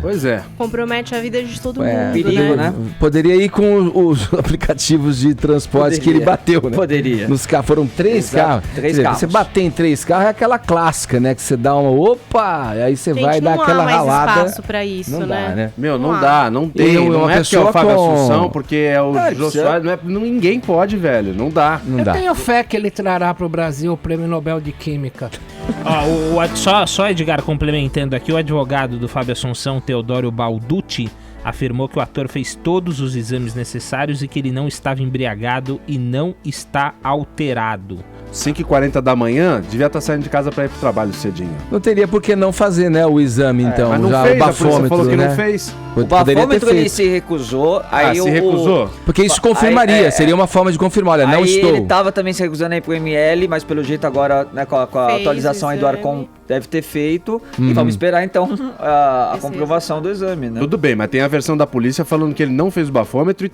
Pois é. Compromete a vida de todo mundo, perigo, né? Poderia ir com os aplicativos de transporte que ele bateu, né? Poderia. Nos carros, foram 3 carros. Três carros. Você bater em 3 carros é aquela clássica, né? Que você dá uma opa, e aí você vai dar aquela ralada. Não há mais espaço pra isso, não né? Dá, né? Meu, não dá, não tem. Não é porque é o Fábio Assunção, porque é o Jô Soares, ninguém pode, velho. Não dá. Eu tenho fé que ele trará pro Brasil o Prêmio Nobel de Química. Só Edgar, complementando aqui, o advogado do Fábio Assunção, Teodoro Balducci, afirmou que o ator fez todos os exames necessários e que ele não estava embriagado e não está alterado. 5h40 da manhã, devia estar saindo de casa para ir pro trabalho cedinho. Não teria por que não fazer, né, o exame, então. Mas não já fez, o bafômetro, falou que né? não fez. O bafômetro ele se recusou. Aí se recusou? Porque isso confirmaria, seria uma forma de confirmar, olha, não estou. Ele estava também se recusando aí pro ML, mas pelo jeito agora, né, com a atualização aí do Arcom, deve ter feito. E vamos esperar então a comprovação do exame, né? Tudo bem, mas tem a versão da polícia falando que ele não fez o bafômetro e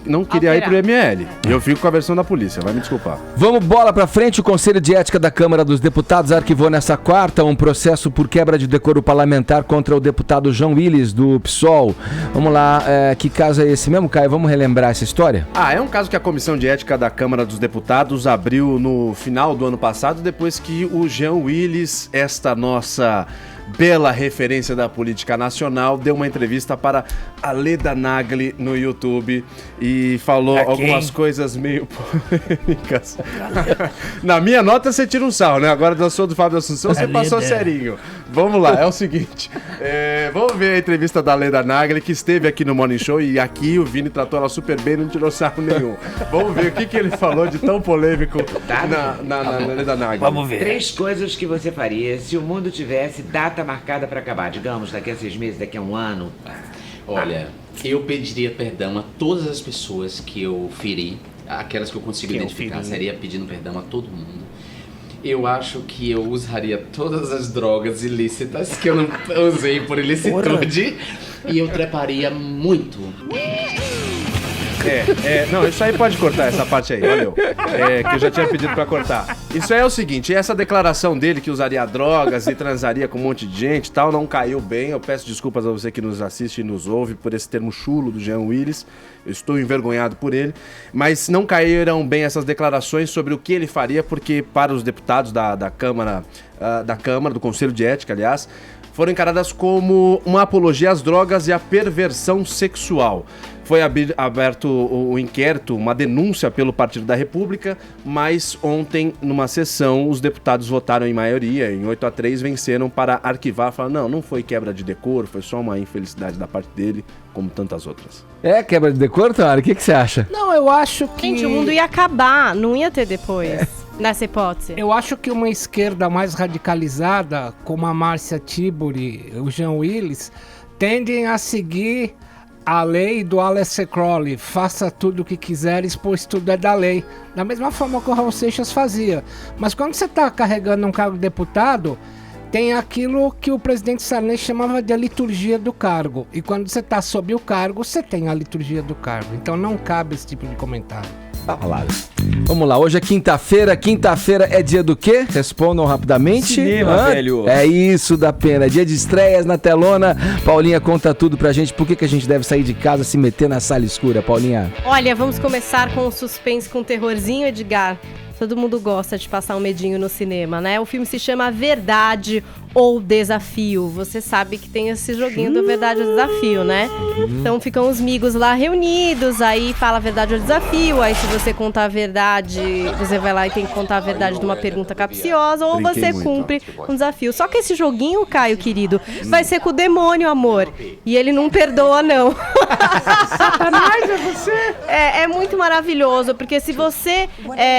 não queria ir pro ML. E eu fico com a versão da polícia, vai me desculpar. Vamos bola pra frente. O Conselho de Ética da Câmara dos Deputados arquivou nessa quarta um processo por quebra de decoro parlamentar contra o deputado João Willis, do PSOL. Vamos lá, que caso é esse mesmo, Caio? Vamos relembrar essa história? É um caso que a Comissão de Ética da Câmara dos Deputados abriu no final do ano passado, depois que o João Willis, esta nossa bela referência da política nacional, deu uma entrevista para a Leda Nagli no YouTube e falou algumas coisas meio polêmicas. Na minha nota você tira um sarro, né? Agora na sua do Fábio Assunção você passou serinho. Vamos lá, é o seguinte, vamos ver a entrevista da Leda Nagli, que esteve aqui no Morning Show, e aqui o Vini tratou ela super bem, não tirou sarro nenhum. Vamos ver o que ele falou de tão polêmico na Leda Nagli. Vamos ver. 3 coisas que você faria se o mundo tivesse data marcada para acabar, digamos, daqui a 6 meses, daqui a 1 ano. Olha, eu pediria perdão a todas as pessoas que eu feri, aquelas que eu consigo identificar, seria pedindo perdão a todo mundo. Eu acho que eu usaria todas as drogas ilícitas que eu não usei por ilicitude e eu treparia muito. Não, isso aí pode cortar, essa parte aí, valeu. Que eu já tinha pedido pra cortar. Isso aí é o seguinte, essa declaração dele que usaria drogas e transaria com um monte de gente e tal, não caiu bem. Eu peço desculpas a você que nos assiste e nos ouve por esse termo chulo do João Willis. Eu estou envergonhado por ele. Mas não caíram bem essas declarações sobre o que ele faria, porque para os deputados da Câmara, do Conselho de Ética, aliás, foram encaradas como uma apologia às drogas e à perversão sexual. Foi aberto o inquérito, uma denúncia pelo Partido da República, mas ontem, numa sessão, os deputados votaram em maioria, em 8-3, venceram para arquivar, falaram, não foi quebra de decoro, foi só uma infelicidade da parte dele, como tantas outras. Quebra de decoro, Tamara? O que você acha? Não, eu acho que... Gente, o mundo ia acabar, não ia ter depois. Nessa hipótese. Eu acho que uma esquerda mais radicalizada, como a Márcia Tiburi, o João Willis, tendem a seguir a lei do Aleister Crowley, faça tudo o que quiseres, pois tudo é da lei. Da mesma forma que o Raul Seixas fazia. Mas quando você está carregando um cargo de deputado, tem aquilo que o presidente Sarney chamava de a liturgia do cargo. E quando você está sob o cargo, você tem a liturgia do cargo. Então não cabe esse tipo de comentário. Vamos lá, hoje é quinta-feira. Quinta-feira é dia do quê? Respondam rapidamente. Cinema, velho. É isso, da pena. Dia de estreias na telona. Paulinha conta tudo pra gente. Por que a gente deve sair de casa, se meter na sala escura, Paulinha? Olha, vamos começar com um suspense, com um terrorzinho, Edgar. Todo mundo gosta de passar um medinho no cinema, né? O filme se chama A Verdade, ou desafio. Você sabe que tem esse joguinho do verdade ou desafio, né? Então ficam os amigos lá reunidos, aí fala a verdade ou desafio, aí se você contar a verdade, você vai lá e tem que contar a verdade de uma pergunta capciosa, ou você cumpre um desafio. Só que esse joguinho, Caio, querido, vai ser com o demônio, amor. E ele não perdoa, não. Satanás é você? É muito maravilhoso, porque se você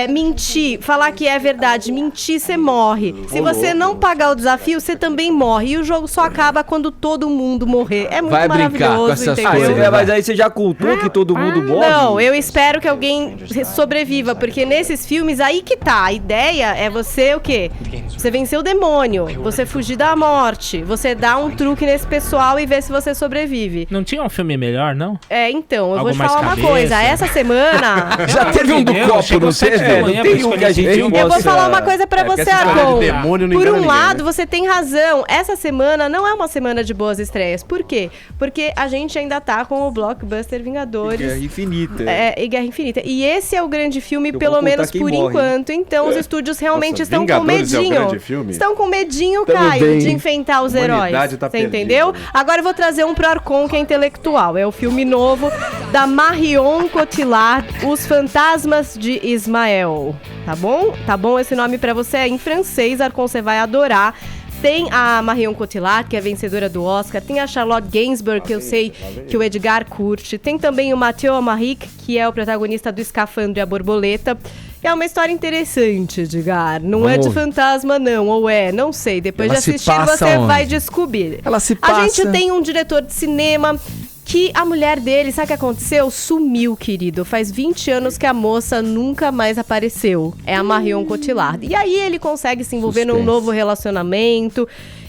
mentir, falar que é verdade, mentir, você morre. Se você não pagar o desafio, você também morre. E o jogo só acaba quando todo mundo morrer. É muito maravilhoso, entendeu? Mas aí você já contou que todo mundo morre? Não, eu espero que alguém sobreviva, porque nesses filmes, aí que tá. A ideia é você o quê? Você vencer o demônio, você fugir da morte, você dar um truque nesse pessoal e ver se você sobrevive. Não tinha um filme melhor, não? Então, eu vou te falar uma coisa. Essa semana... Já teve um do copo, não teve? Não tem um que a gente Eu vou falar uma coisa pra você, Argon. Por um lado, você tem razão. Essa semana não é uma semana de boas estreias. Por quê? Porque a gente ainda tá com o blockbuster Vingadores. Guerra Infinita. E Guerra Infinita. E esse é o grande filme, pelo menos por enquanto. Então, os estúdios realmente estão com medinho. Estão com medinho, Caio, de enfrentar os heróis. Você entendeu? Agora eu vou trazer um pro Arcon que é intelectual. É o filme novo da Marion Cotillard, Os Fantasmas de Ismael. Tá bom? Tá bom esse nome pra você? É em francês, Arcon, você vai adorar. Tem a Marion Cotillard, que é vencedora do Oscar. Tem a Charlotte Gainsbourg, que eu sei que o Edgar curte. Tem também o Mathieu Amalric, que é o protagonista do Escafandro e a Borboleta. É uma história interessante, Edgar. Não é de fantasma, não. Ou não sei. Depois de assistir, você vai descobrir. Ela se passa... A gente tem um diretor de cinema... que a mulher dele, sabe o que aconteceu? Sumiu, querido. Faz 20 anos que a moça nunca mais apareceu. É a Marion Cotillard. E aí ele consegue se envolver num novo relacionamento.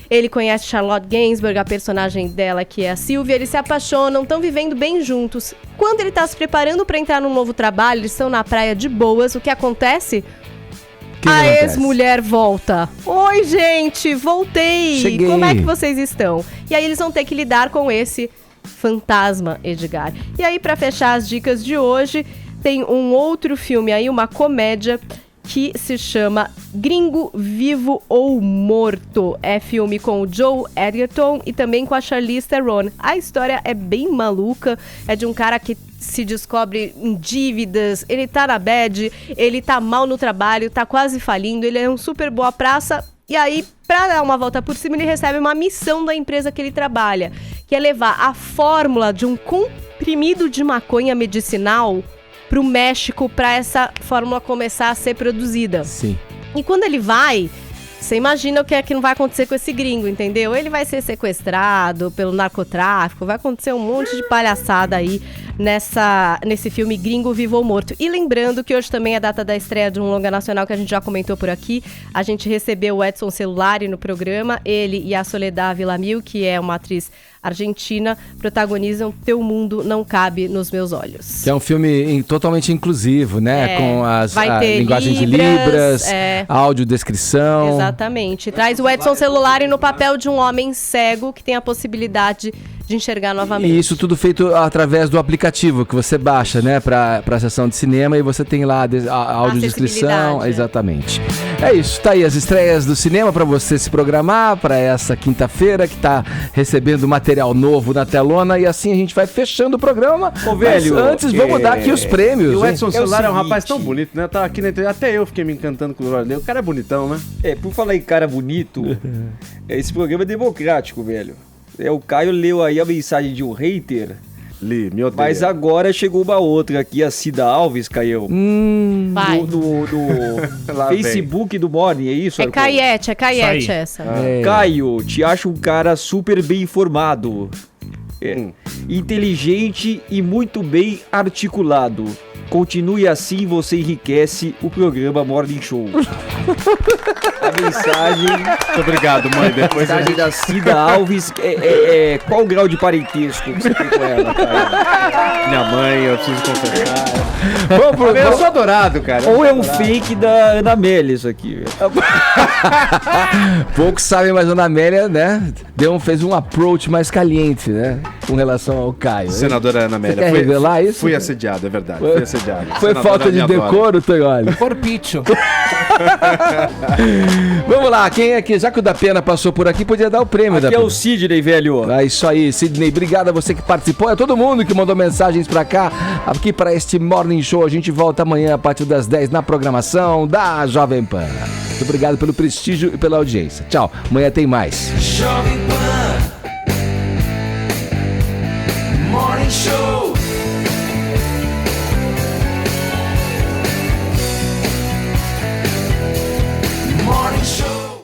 Ele conhece Charlotte Gainsbourg, a personagem dela, que é a Sylvia. Eles se apaixonam, estão vivendo bem juntos. Quando ele tá se preparando para entrar num novo trabalho, eles estão na praia de boas. O que acontece? A ex-mulher volta. Oi, gente, voltei. Cheguei. Como é que vocês estão? E aí eles vão ter que lidar com esse fantasma, Edgar. E aí, pra fechar as dicas de hoje, tem um outro filme aí, uma comédia que se chama Gringo Vivo ou Morto. É filme com o Joe Edgerton e também com a Charlize Theron. A história é bem maluca, é de um cara que se descobre em dívidas, ele tá na bad, ele tá mal no trabalho, tá quase falindo, ele é um super boa praça. E aí, pra dar uma volta por cima, ele recebe uma missão da empresa que ele trabalha, que é levar a fórmula de um comprimido de maconha medicinal pro México pra essa fórmula começar a ser produzida. Sim. E quando ele vai, você imagina o que é que não vai acontecer com esse gringo, entendeu? Ele vai ser sequestrado pelo narcotráfico, vai acontecer um monte de palhaçada aí nesse filme Gringo Vivo ou Morto. E lembrando que hoje também é a data da estreia de um longa nacional que a gente já comentou por aqui. A gente recebeu o Edson Celulari no programa, ele e a Soledad Villamil, que é uma atriz argentina, protagonizam Teu Mundo Não Cabe nos Meus Olhos. Que é um filme totalmente inclusivo, né? Com a linguagem de Libras, audiodescrição. Exatamente. Traz o Edson Celulari no papel de um homem cego que tem a possibilidade de enxergar novamente. E isso tudo feito através do aplicativo que você baixa, né, pra sessão de cinema, e você tem lá a audiodescrição. Exatamente. É isso, tá aí as estreias do cinema pra você se programar pra essa quinta-feira, que tá recebendo material novo na telona, e assim a gente vai fechando o programa. Ô, velho, mas antes vamos dar aqui os prêmios. E o Edson Celulari é um rapaz tão bonito, né? Tá aqui na entrevista, até eu fiquei me encantando com o olho dele. O cara é bonitão, né? Por falar em cara bonito, esse programa é democrático, velho. O Caio leu aí a mensagem de um hater. Li, me odeia. Mas agora chegou uma outra aqui, a Cida Alves, Caio. Do Facebook do Morning, é isso? É Caiete essa. Caio, te acho um cara super bem informado. Inteligente e muito bem articulado. Continue assim, você enriquece o programa Morning Show. A mensagem... Muito obrigado, mãe. Depois a mensagem da Cida Alves. Qual o grau de parentesco que você tem com ela, cara? Minha mãe, eu preciso confessar. Eu sou adorado, cara. Ou é um fake da Ana Amélia isso aqui, velho. Poucos sabem, mas a Ana Amélia, né, fez um approach mais caliente, né? com relação ao Caio. Senadora Ana Amélia. Você quer revelar isso? Fui assediado, é verdade. Fui assediado. Foi falta de decoro, Tonholi? Corpicho. Vamos lá, quem é que, já que o da Pena passou por aqui, podia dar o prêmio. Aqui é o Sidney, velho. É isso aí, Sidney. Obrigado a você que participou. É todo mundo que mandou mensagens pra cá, aqui pra este Morning Show. A gente volta amanhã a partir das 10 na programação da Jovem Pan. Muito obrigado pelo prestígio e pela audiência. Tchau. Amanhã tem mais. Jovem Pan.